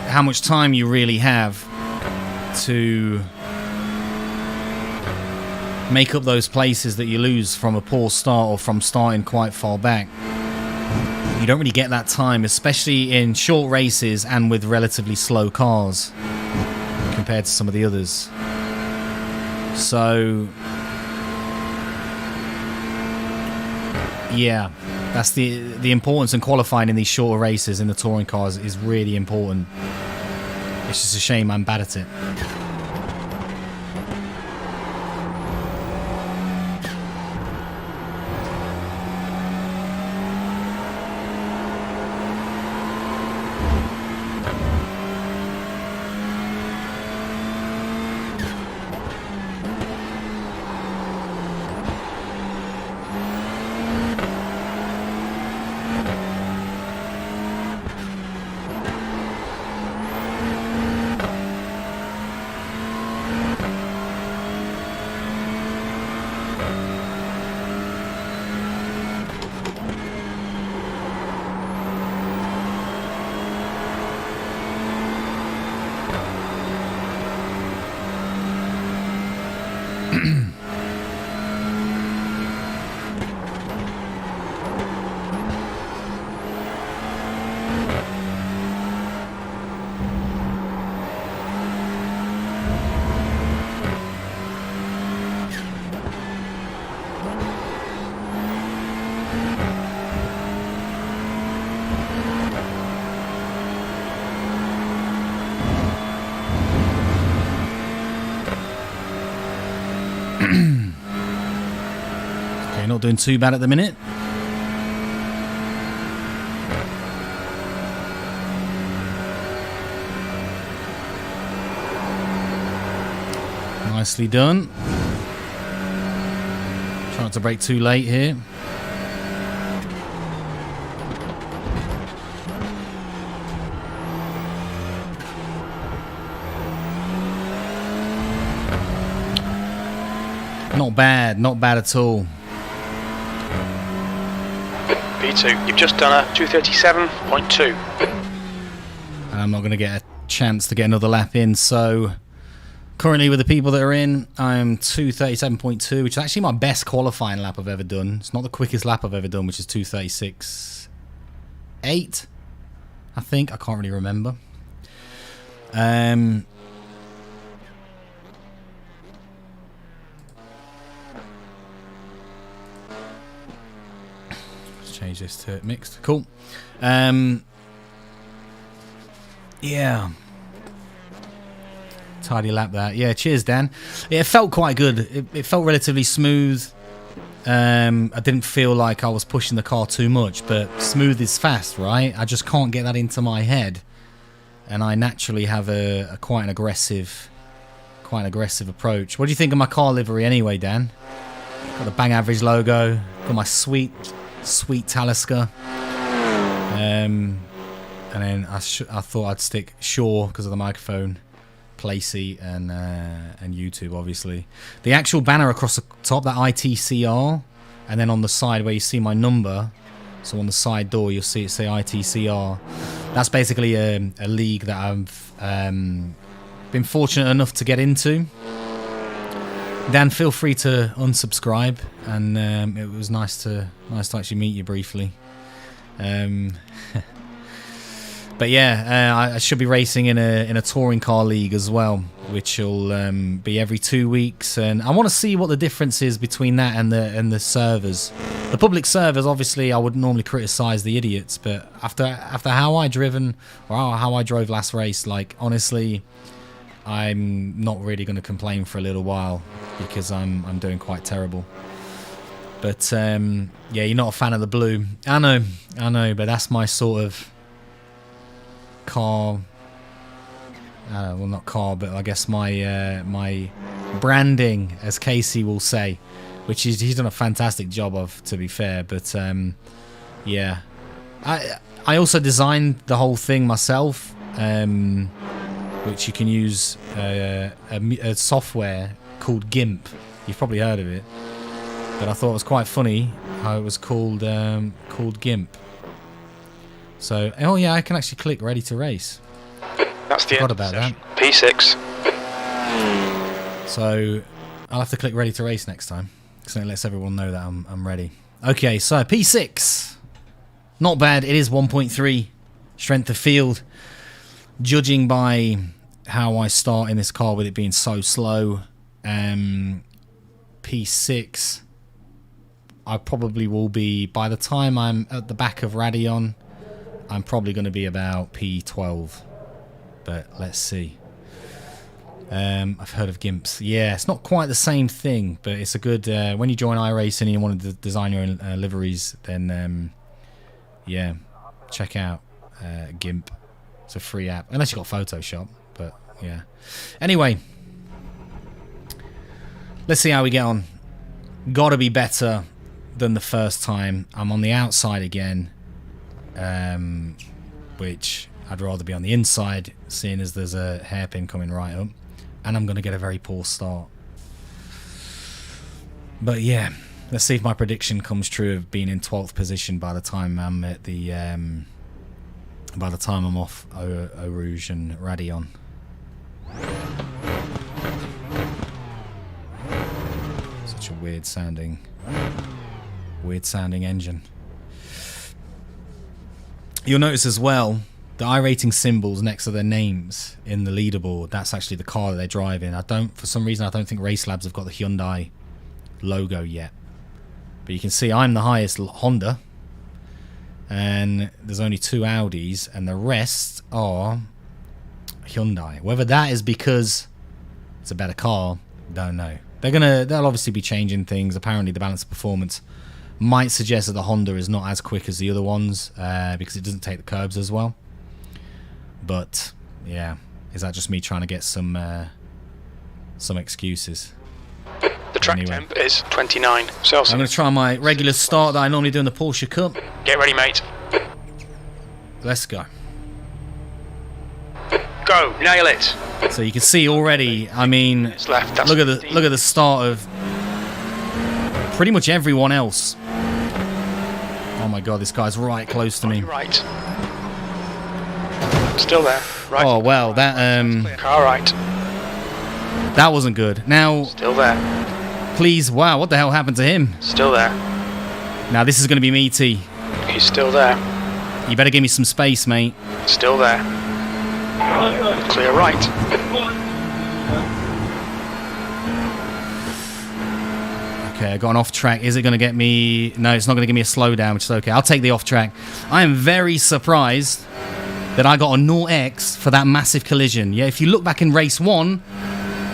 how much time you really have to make up those places that you lose from a poor start or from starting quite far back. You don't really get that time, especially in short races and with relatively slow cars compared to some of the others. So, yeah, that's the importance in qualifying in these shorter races in the touring cars is really important. It's just a shame I'm bad at it. Okay, not doing too bad at the minute. Nicely done. Try not to brake too late here. Not bad at all. P2, you've just done a 237.2. I'm not going to get a chance to get another lap in, so currently with the people that are in, I'm 237.2, which is actually my best qualifying lap I've ever done. It's not the quickest lap I've ever done, which is 236.8, I think. I can't really remember. Change this to mixed. Cool. Yeah. Tidy lap that. Yeah, cheers, Dan. Yeah, it felt quite good. It felt relatively smooth. I didn't feel like I was pushing the car too much, but smooth is fast, right? I just can't get that into my head. And I naturally have a quite an aggressive approach. What do you think of my car livery anyway, Dan? Got the BangAverage logo. Got my sweet Talisker. And then I thought I'd stick Shaw because of the microphone, Placey, and YouTube, obviously. The actual banner across the top, that ITCR, and then on the side where you see my number, so on the side door you'll see it say ITCR. That's basically a league that I've been fortunate enough to get into. Dan, feel free to unsubscribe, and it was nice to actually meet you briefly. But yeah, I should be racing in a touring car league as well, which will be every 2 weeks, and I want to see what the difference is between that and the servers. The public servers, obviously, I would normally criticise the idiots, but after how I drove last race, like honestly, I'm not really going to complain for a little while because I'm doing quite terrible. But yeah, you're not a fan of the blue. I know, but that's my sort of car. Well, not car, but I guess my my branding, as Casey will say, which he's done a fantastic job of, to be fair. But yeah, I also designed the whole thing myself, which you can use a software called GIMP. You've probably heard of it, but I thought it was quite funny how it was called GIMP. So, oh yeah, I can actually click ready to race. That's the Forgot end about of that. P6. So I'll have to click ready to race next time, because it lets everyone know that I'm ready. Okay, so P6, not bad. It is 1.3 strength of field. Judging by how I start in this car with it being so slow, P6, I probably will be, by the time I'm at the back of Radeon, I'm probably going to be about P12. But let's see. I've heard of GIMPs. Yeah, it's not quite the same thing, but it's a good... when you join iRacing and you want to design your own liveries, then yeah, check out GIMP. It's a free app. Unless you've got Photoshop, but yeah. Anyway, let's see how we get on. Gotta be better than the first time. I'm on the outside again, which I'd rather be on the inside, seeing as there's a hairpin coming right up. And I'm going to get a very poor start. But yeah, let's see if my prediction comes true of being in 12th position by the time I'm at the... by the time I'm off Eau Rouge and Radeon. Such a weird sounding engine. You'll notice as well, the iRating symbols next to their names in the leaderboard, that's actually the car that they're driving. For some reason, I don't think Race Labs have got the Hyundai logo yet. But you can see I'm the highest Honda. And there's only 2 Audis, and the rest are Hyundai. Whether that is because it's a better car, don't know. They'll obviously be changing things. Apparently the balance of performance might suggest that the Honda is not as quick as the other ones, because it doesn't take the curbs as well. But yeah, is that just me trying to get some excuses? The track temp is 29 Celsius. I'm going to try my regular start that I normally do in the Porsche Cup. Get ready, mate. Let's go. Go, nail it. So you can see already, I mean, It's left. That's look at the start of pretty much everyone else. Oh my god, this guy's right close to me. Right. Still there. Right. Oh well, that Car right. that wasn't good. Now, Still there. please, wow, what the hell happened to him? Still there. Now this is going to be meaty. He's still there. You better give me some space, mate. Still there. Clear right. Okay, I got an off track. Is it going to get me... No, it's not going to give me a slowdown, which is okay. I'll take the off track. I am very surprised that I got a 0x for that massive collision. Yeah, if you look back in race 1,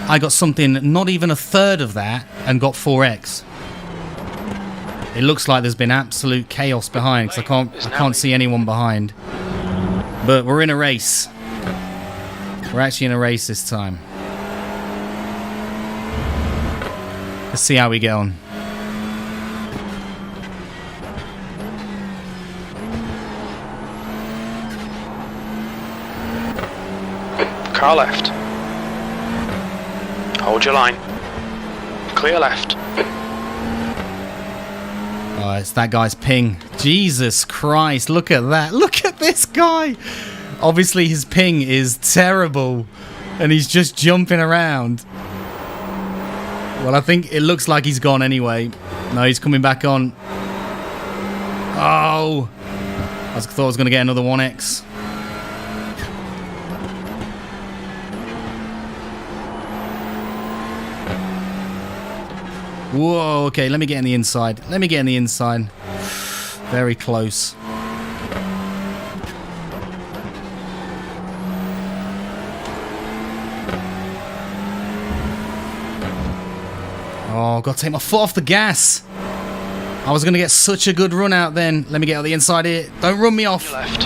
I got something not even a third of that and got 4x. It looks like there's been absolute chaos behind, because I can't see anyone behind. But we're in a race. We're actually in a race this time. Let's see how we get on. Car left. Hold your line. Clear left. Oh, it's that guy's ping. Jesus Christ, look at that. Look at this guy. Obviously, his ping is terrible, and he's just jumping around. Well, I think it looks like he's gone anyway. No, he's coming back on. Oh. I thought I was going to get another 1x. Whoa, okay, let me get in the inside. Let me get in the inside. Very close. Oh, got to take my foot off the gas. I was going to get such a good run out then. Let me get on the inside here. Don't run me off. Left.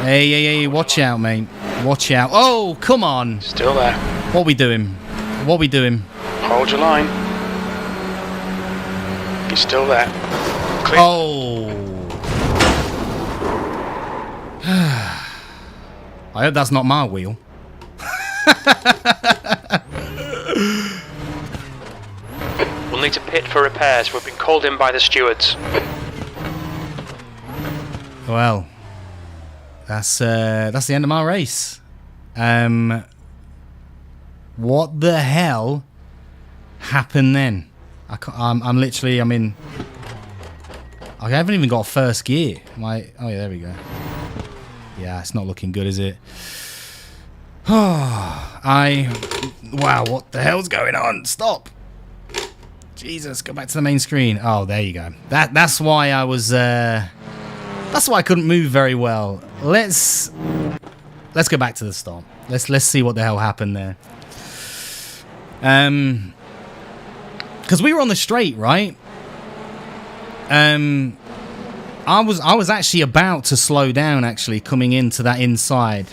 Hey, watch out, mate. Watch out. Oh, come on. Still there. What we doing? What we doing? Hold your line. He's still there. Clear. Oh. I hope that's not my wheel. We'll need to pit for repairs. We've been called in by the stewards. Well, that's the end of my race. What the hell happened then? I'm literally, I mean, I haven't even got first gear. Oh yeah, there we go. Yeah, it's not looking good, is it? Wow, what the hell's going on? Stop. Jesus, go back to the main screen. Oh, there you go. That's why I was, that's why I couldn't move very well. Let's go back to the start. Let's see what the hell happened there. Because we were on the straight, right? I was actually about to slow down, actually, coming into that inside.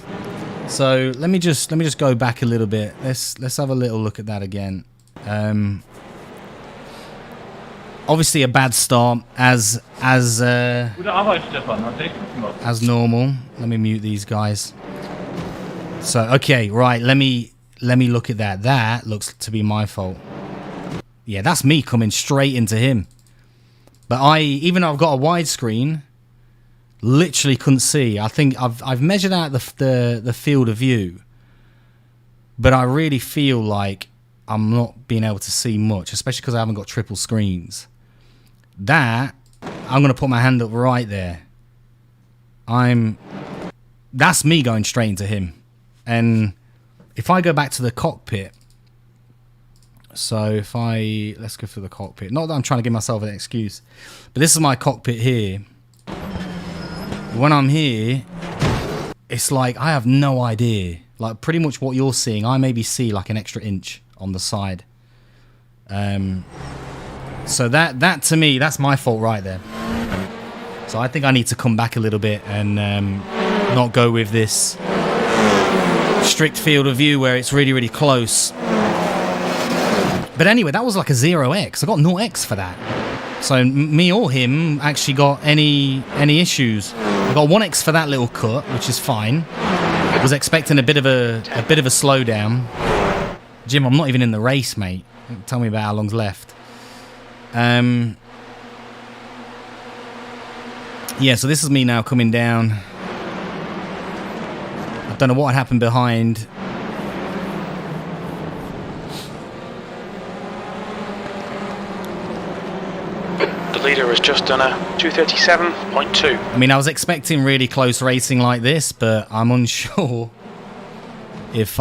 So let me just go back a little bit. Let's have a little look at that again. Obviously a bad start as normal. Let me mute these guys. So okay, right. Let me look at that. That looks to be my fault. Yeah, that's me coming straight into him. But even though I've got a widescreen, literally couldn't see. I think I've measured out the field of view, but I really feel like I'm not being able to see much, especially because I haven't got triple screens. That I'm gonna put my hand up right there. That's me going straight into him. And if I go back to the cockpit, so let's go through the cockpit. Not that I'm trying to give myself an excuse, but this is my cockpit here. When I'm here, it's like I have no idea. Like pretty much what you're seeing, I maybe see like an extra inch on the side. So that to me, that's my fault right there. So I think I need to come back a little bit and not go with this strict field of view where it's really, really close. But anyway, that was like a 0x. I got 0x for that. So me or him actually got any issues. I got 1x for that little cut, which is fine. Was expecting a bit of a slowdown. Jim, I'm not even in the race, mate. Tell me about how long's left. Yeah, so this is me now coming down. I don't know what happened behind. The leader has just done a 237.2. I mean, I was expecting really close racing like this, but I'm unsure if if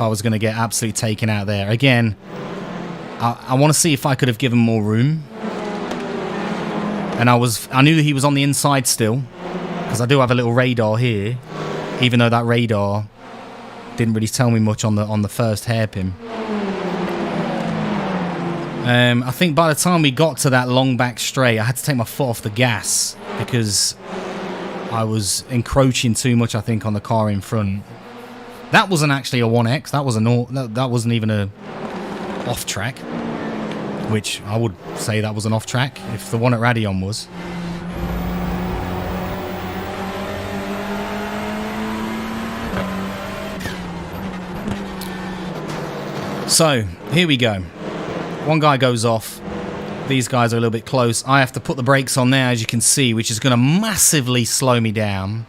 I was going to get absolutely taken out there. Again, I want to see if I could have given more room. And I knew he was on the inside still, because I do have a little radar here, even though that radar didn't really tell me much on the first hairpin. I think by the time we got to that long back straight, I had to take my foot off the gas because I was encroaching too much, I think, on the car in front. That wasn't actually a 1x. That wasn't even a off track, which I would say that was an off track if the one at Radion was. So here we go. One guy goes off. These guys are a little bit close. I have to put the brakes on there, as you can see, which is going to massively slow me down.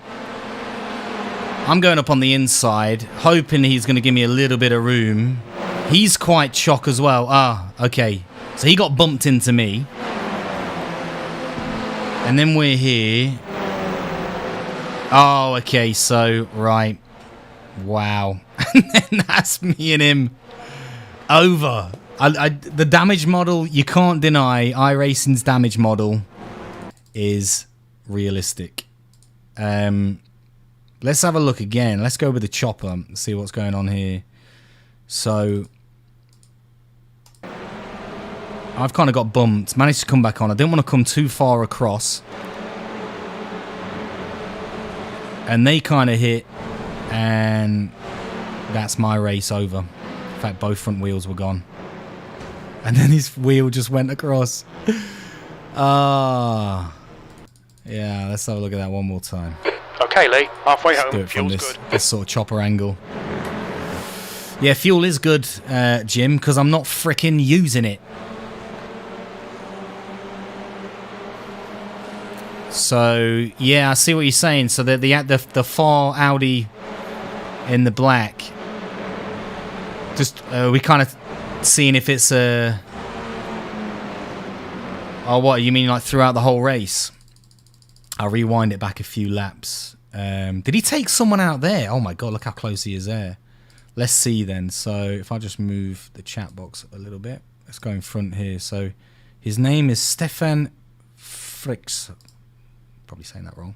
I'm going up on the inside, hoping he's going to give me a little bit of room. He's quite chock as well. Ah, okay. So he got bumped into me. And then we're here. Oh, okay. So, right. Wow. And then that's me and him over. The damage model, you can't deny iRacing's damage model is realistic. Let's have a look again. Let's go with the chopper and see what's going on here. So I've kind of got bumped. Managed to come back on. I didn't want to come too far across. And they kind of hit. And that's my race over. In fact, both front wheels were gone. And then his wheel just went across. Ah. Yeah, let's have a look at that one more time. Okay, Lee. Halfway Let's home. do it from Fuel's good. this sort of chopper angle. Yeah, fuel is good, Jim, because I'm not fricking using it. So, yeah, I see what you're saying. So the far Audi in the black, just we kind of seeing if it's a... Oh, what, you mean like throughout the whole race? I'll rewind it back a few laps. Did he take someone out there? Oh my god, look how close he is there. Let's see then. So if I just move the chat box a little bit. Let's go in front here. So his name is Spa-Francorchamps. Probably saying that wrong.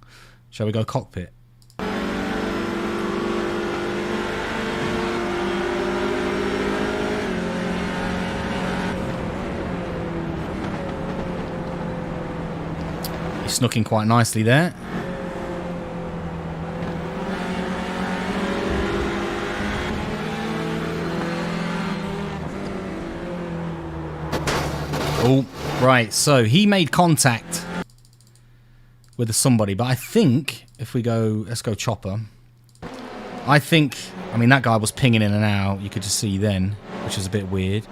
Shall we go cockpit? He snuck in quite nicely there. Oh, right. So he made contact with somebody, but I think if we go, let's go chopper. I think, I mean, that guy was pinging in and out. You could just see then, which is a bit weird.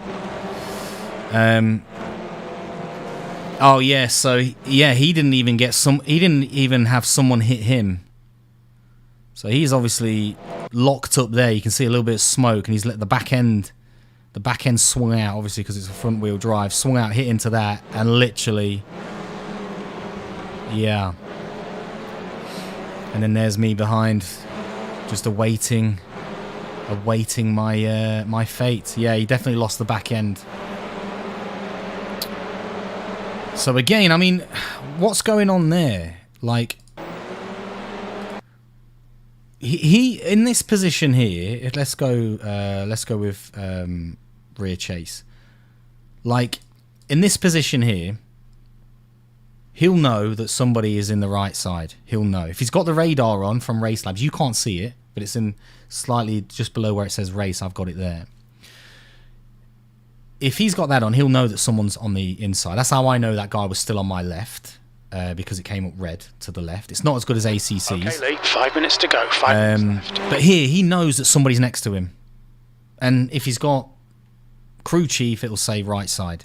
Oh yeah, so yeah, he didn't even have someone hit him. So he's obviously locked up there. You can see a little bit of smoke, and he's let the back end swung out, obviously because it's a front wheel drive, swung out, hit into that, and literally, yeah. And then there's me behind, just awaiting my fate. Yeah, he definitely lost the back end. So again, I mean, what's going on there? Like, he in this position here. Let's go with rear chase. Like, in this position here, he'll know that somebody is in the right side. He'll know if he's got the radar on from Race Labs. You can't see it, but it's in slightly just below where it says race. I've got it there. If he's got that on, he'll know that someone's on the inside. That's how I know that guy was still on my left, because it came up red to the left. It's not as good as ACC's. Okay, Lee, 5 minutes to go. 5 minutes left. But here, he knows that somebody's next to him. And if he's got crew chief, it'll say right side.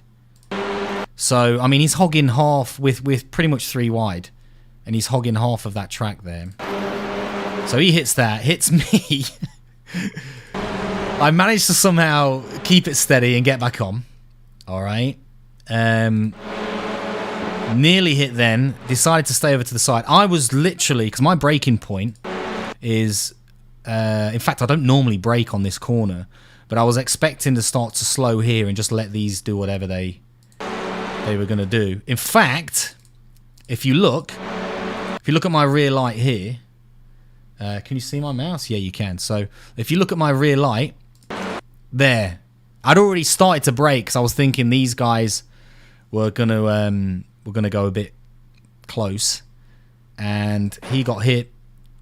So, I mean, he's hogging half with pretty much 3 wide. And he's hogging half of that track there. So he hits that, hits me. I managed to somehow keep it steady and get back on. All right. Nearly hit then. Decided to stay over to the side. I was literally, because my braking point is... in fact, I don't normally brake on this corner. But I was expecting to start to slow here and just let these do whatever they were going to do. In fact, if you look at my rear light here... can you see my mouse? Yeah, you can. So if you look at my rear light... There, I'd already started to brake because I was thinking these guys were gonna go a bit close, and he got hit,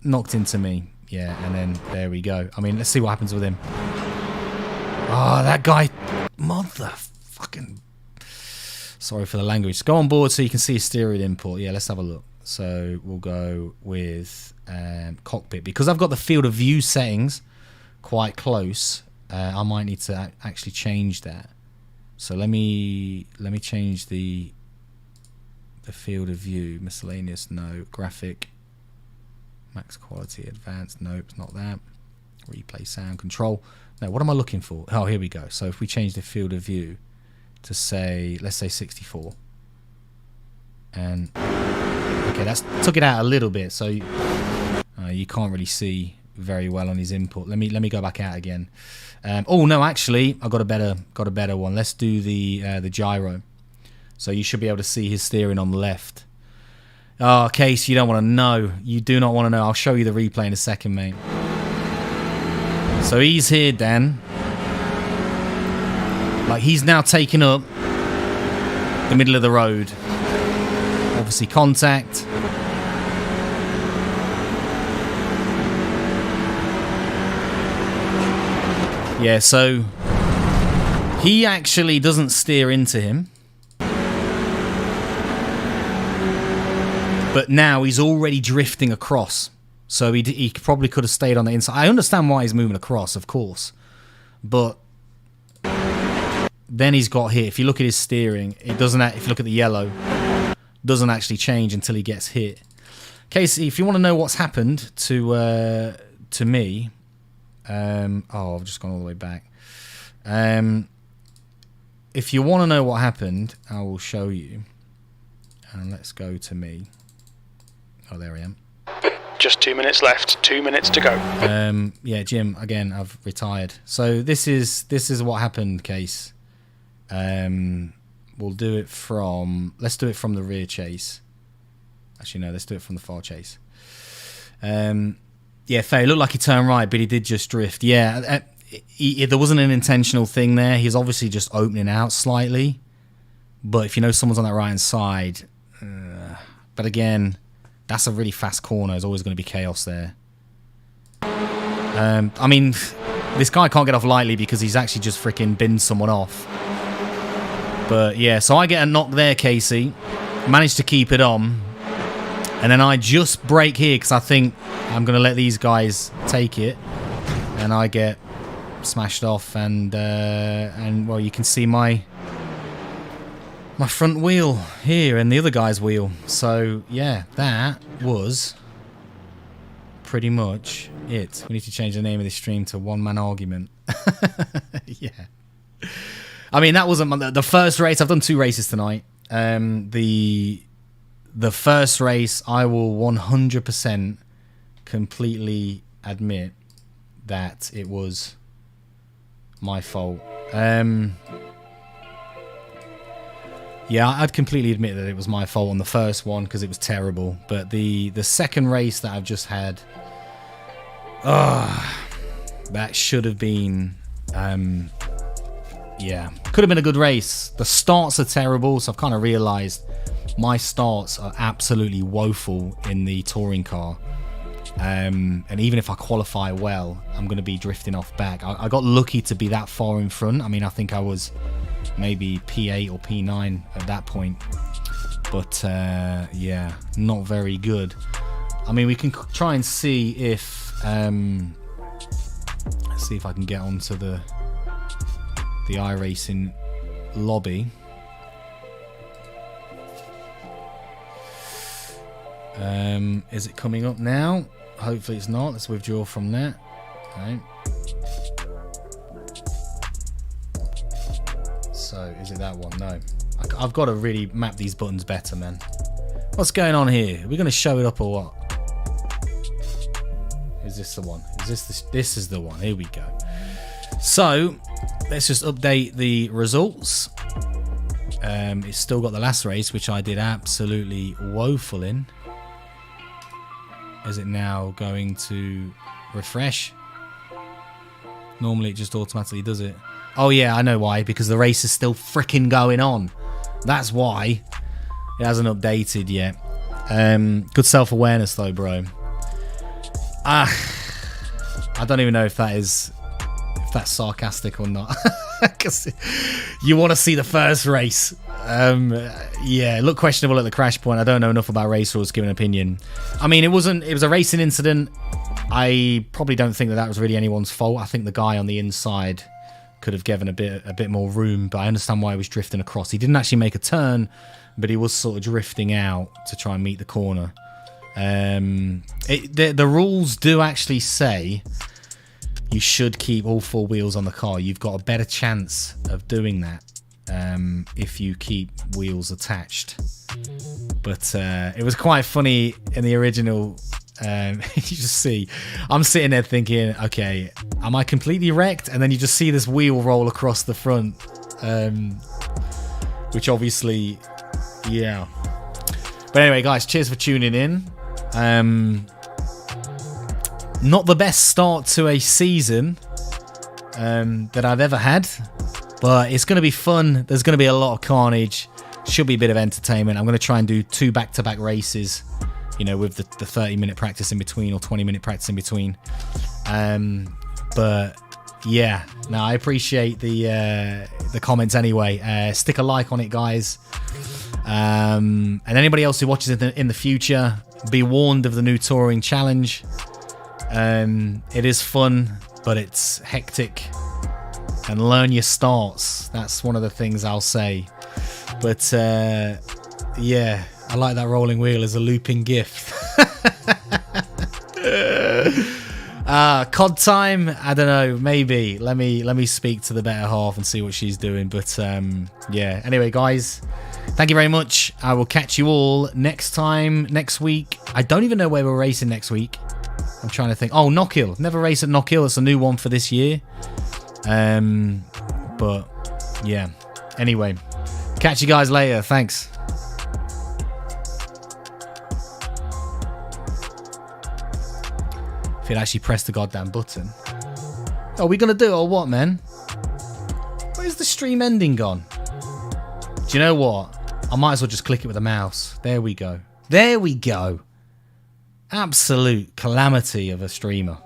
knocked into me. Yeah, and then there we go. I mean, let's see what happens with him. Oh, that guy, motherfucking. Sorry for the language. Go on board so you can see a stereo input. Yeah, let's have a look. So we'll go with cockpit because I've got the field of view settings quite close. I might need to actually change that. So let me change the field of view. Miscellaneous, no. Graphic, max quality, advanced, nope, it's not that. Replay sound control. No, what am I looking for? Oh, here we go. So if we change the field of view to say, let's say 64, and okay, that's took it out a little bit, so you can't really see very well on his input. Let me go back out again. Oh no, actually, I got a better one. Let's do the gyro. So you should be able to see his steering on the left. Oh, Case, you don't want to know. You do not want to know. I'll show you the replay in a second, mate. So he's here, Dan. Like, he's now taken up the middle of the road. Obviously, contact. Yeah, so he actually doesn't steer into him. But now he's already drifting across. So he probably could have stayed on the inside. I understand why he's moving across, of course. But then he's got hit. If you look at his steering, it doesn't. If you look at the yellow, doesn't actually change until he gets hit. Casey, if you want to know what's happened to me, I've just gone all the way back. If you want to know what happened, I will show you. And let's go to me. Oh, there I am. Just 2 minutes left. 2 minutes to go. Yeah, Jim. Again, I've retired. So this is what happened, Case. We'll do it from. Let's do it from the rear chase. Actually, no. Let's do it from the far chase. Yeah, fair. It looked like he turned right, but he did just drift. Yeah, there wasn't an intentional thing there. He's obviously just opening out slightly. But if you know someone's on that right hand side, but again. That's a really fast corner. There's always going to be chaos there. I mean, this guy can't get off lightly because he's actually just freaking binned someone off. But yeah, so I get a knock there, Casey. Managed to keep it on. And then I just brake here because I think I'm going to let these guys take it. And I get smashed off. And well, you can see my front wheel here and the other guy's wheel. So, yeah, that was pretty much it. We need to change the name of this stream to One Man Argument. Yeah. I mean, that wasn't the first race. I've done 2 races tonight. The first race, I will 100% completely admit that it was my fault. Yeah, I'd completely admit that it was my fault on the first one because it was terrible. But the second race that I've just had, that should have been, yeah, could have been a good race. The starts are terrible, so I've kind of realised my starts are absolutely woeful in the touring car. And even if I qualify well, I'm going to be drifting off back. I got lucky to be that far in front. I mean, I think I was maybe P8 or P9 at that point. But, yeah, not very good. I mean, we can try and see if... let's see if I can get onto the iRacing lobby. Is it coming up now? Hopefully it's not. Let's withdraw from that. Okay. So, is it that one? No. I've got to really map these buttons better, man. What's going on here? Are we going to show it up or what? Is this the one? This is the one. Here we go. So, let's just update the results. It's still got the last race, which I did absolutely woeful in. Is it now going to refresh? Normally it just automatically does it. Oh yeah, I know why. Because the race is still freaking going on. That's why it hasn't updated yet. Good self-awareness though, bro. I don't even know if that's sarcastic or not. Because you want to see the first race. Yeah, looked questionable at the crash point. I don't know enough about race rules to give an opinion. I mean, it was a racing incident. I probably don't think that was really anyone's fault. I think the guy on the inside could have given a bit more room, but I understand why he was drifting across. He didn't actually make a turn, but he was sort of drifting out to try and meet the corner. The rules do actually say you should keep all 4 wheels on the car. You've got a better chance of doing that if you keep wheels attached. But it was quite funny in the original. You just see, I'm sitting there thinking, okay, am I completely wrecked? And then you just see this wheel roll across the front, which obviously, yeah. But anyway, guys, cheers for tuning in. Not the best start to a season that I've ever had. But it's going to be fun. There's going to be a lot of carnage. Should be a bit of entertainment. I'm going to try and do 2 back-to-back races, you know, with the 30-minute practice in between or 20-minute practice in between. But yeah, no, I appreciate the comments anyway. Stick a like on it, guys. And anybody else who watches it in the future, be warned of the new touring challenge. It is fun, but it's hectic. And learn your starts. That's one of the things I'll say. But yeah, I like that rolling wheel as a looping gift. COD time? I don't know. Maybe. Let me speak to the better half and see what she's doing. But yeah. Anyway, guys, thank you very much. I will catch you all next time, next week. I don't even know where we're racing next week. I'm trying to think. Oh, Knockhill. Never raced at Knockhill. It's a new one for this year. But yeah. Anyway, catch you guys later. Thanks. If you'd actually press the goddamn button. Are we gonna do it or what, man? Where's the stream ending gone? Do you know what? I might as well just click it with a mouse. There we go. There we go. Absolute calamity of a streamer.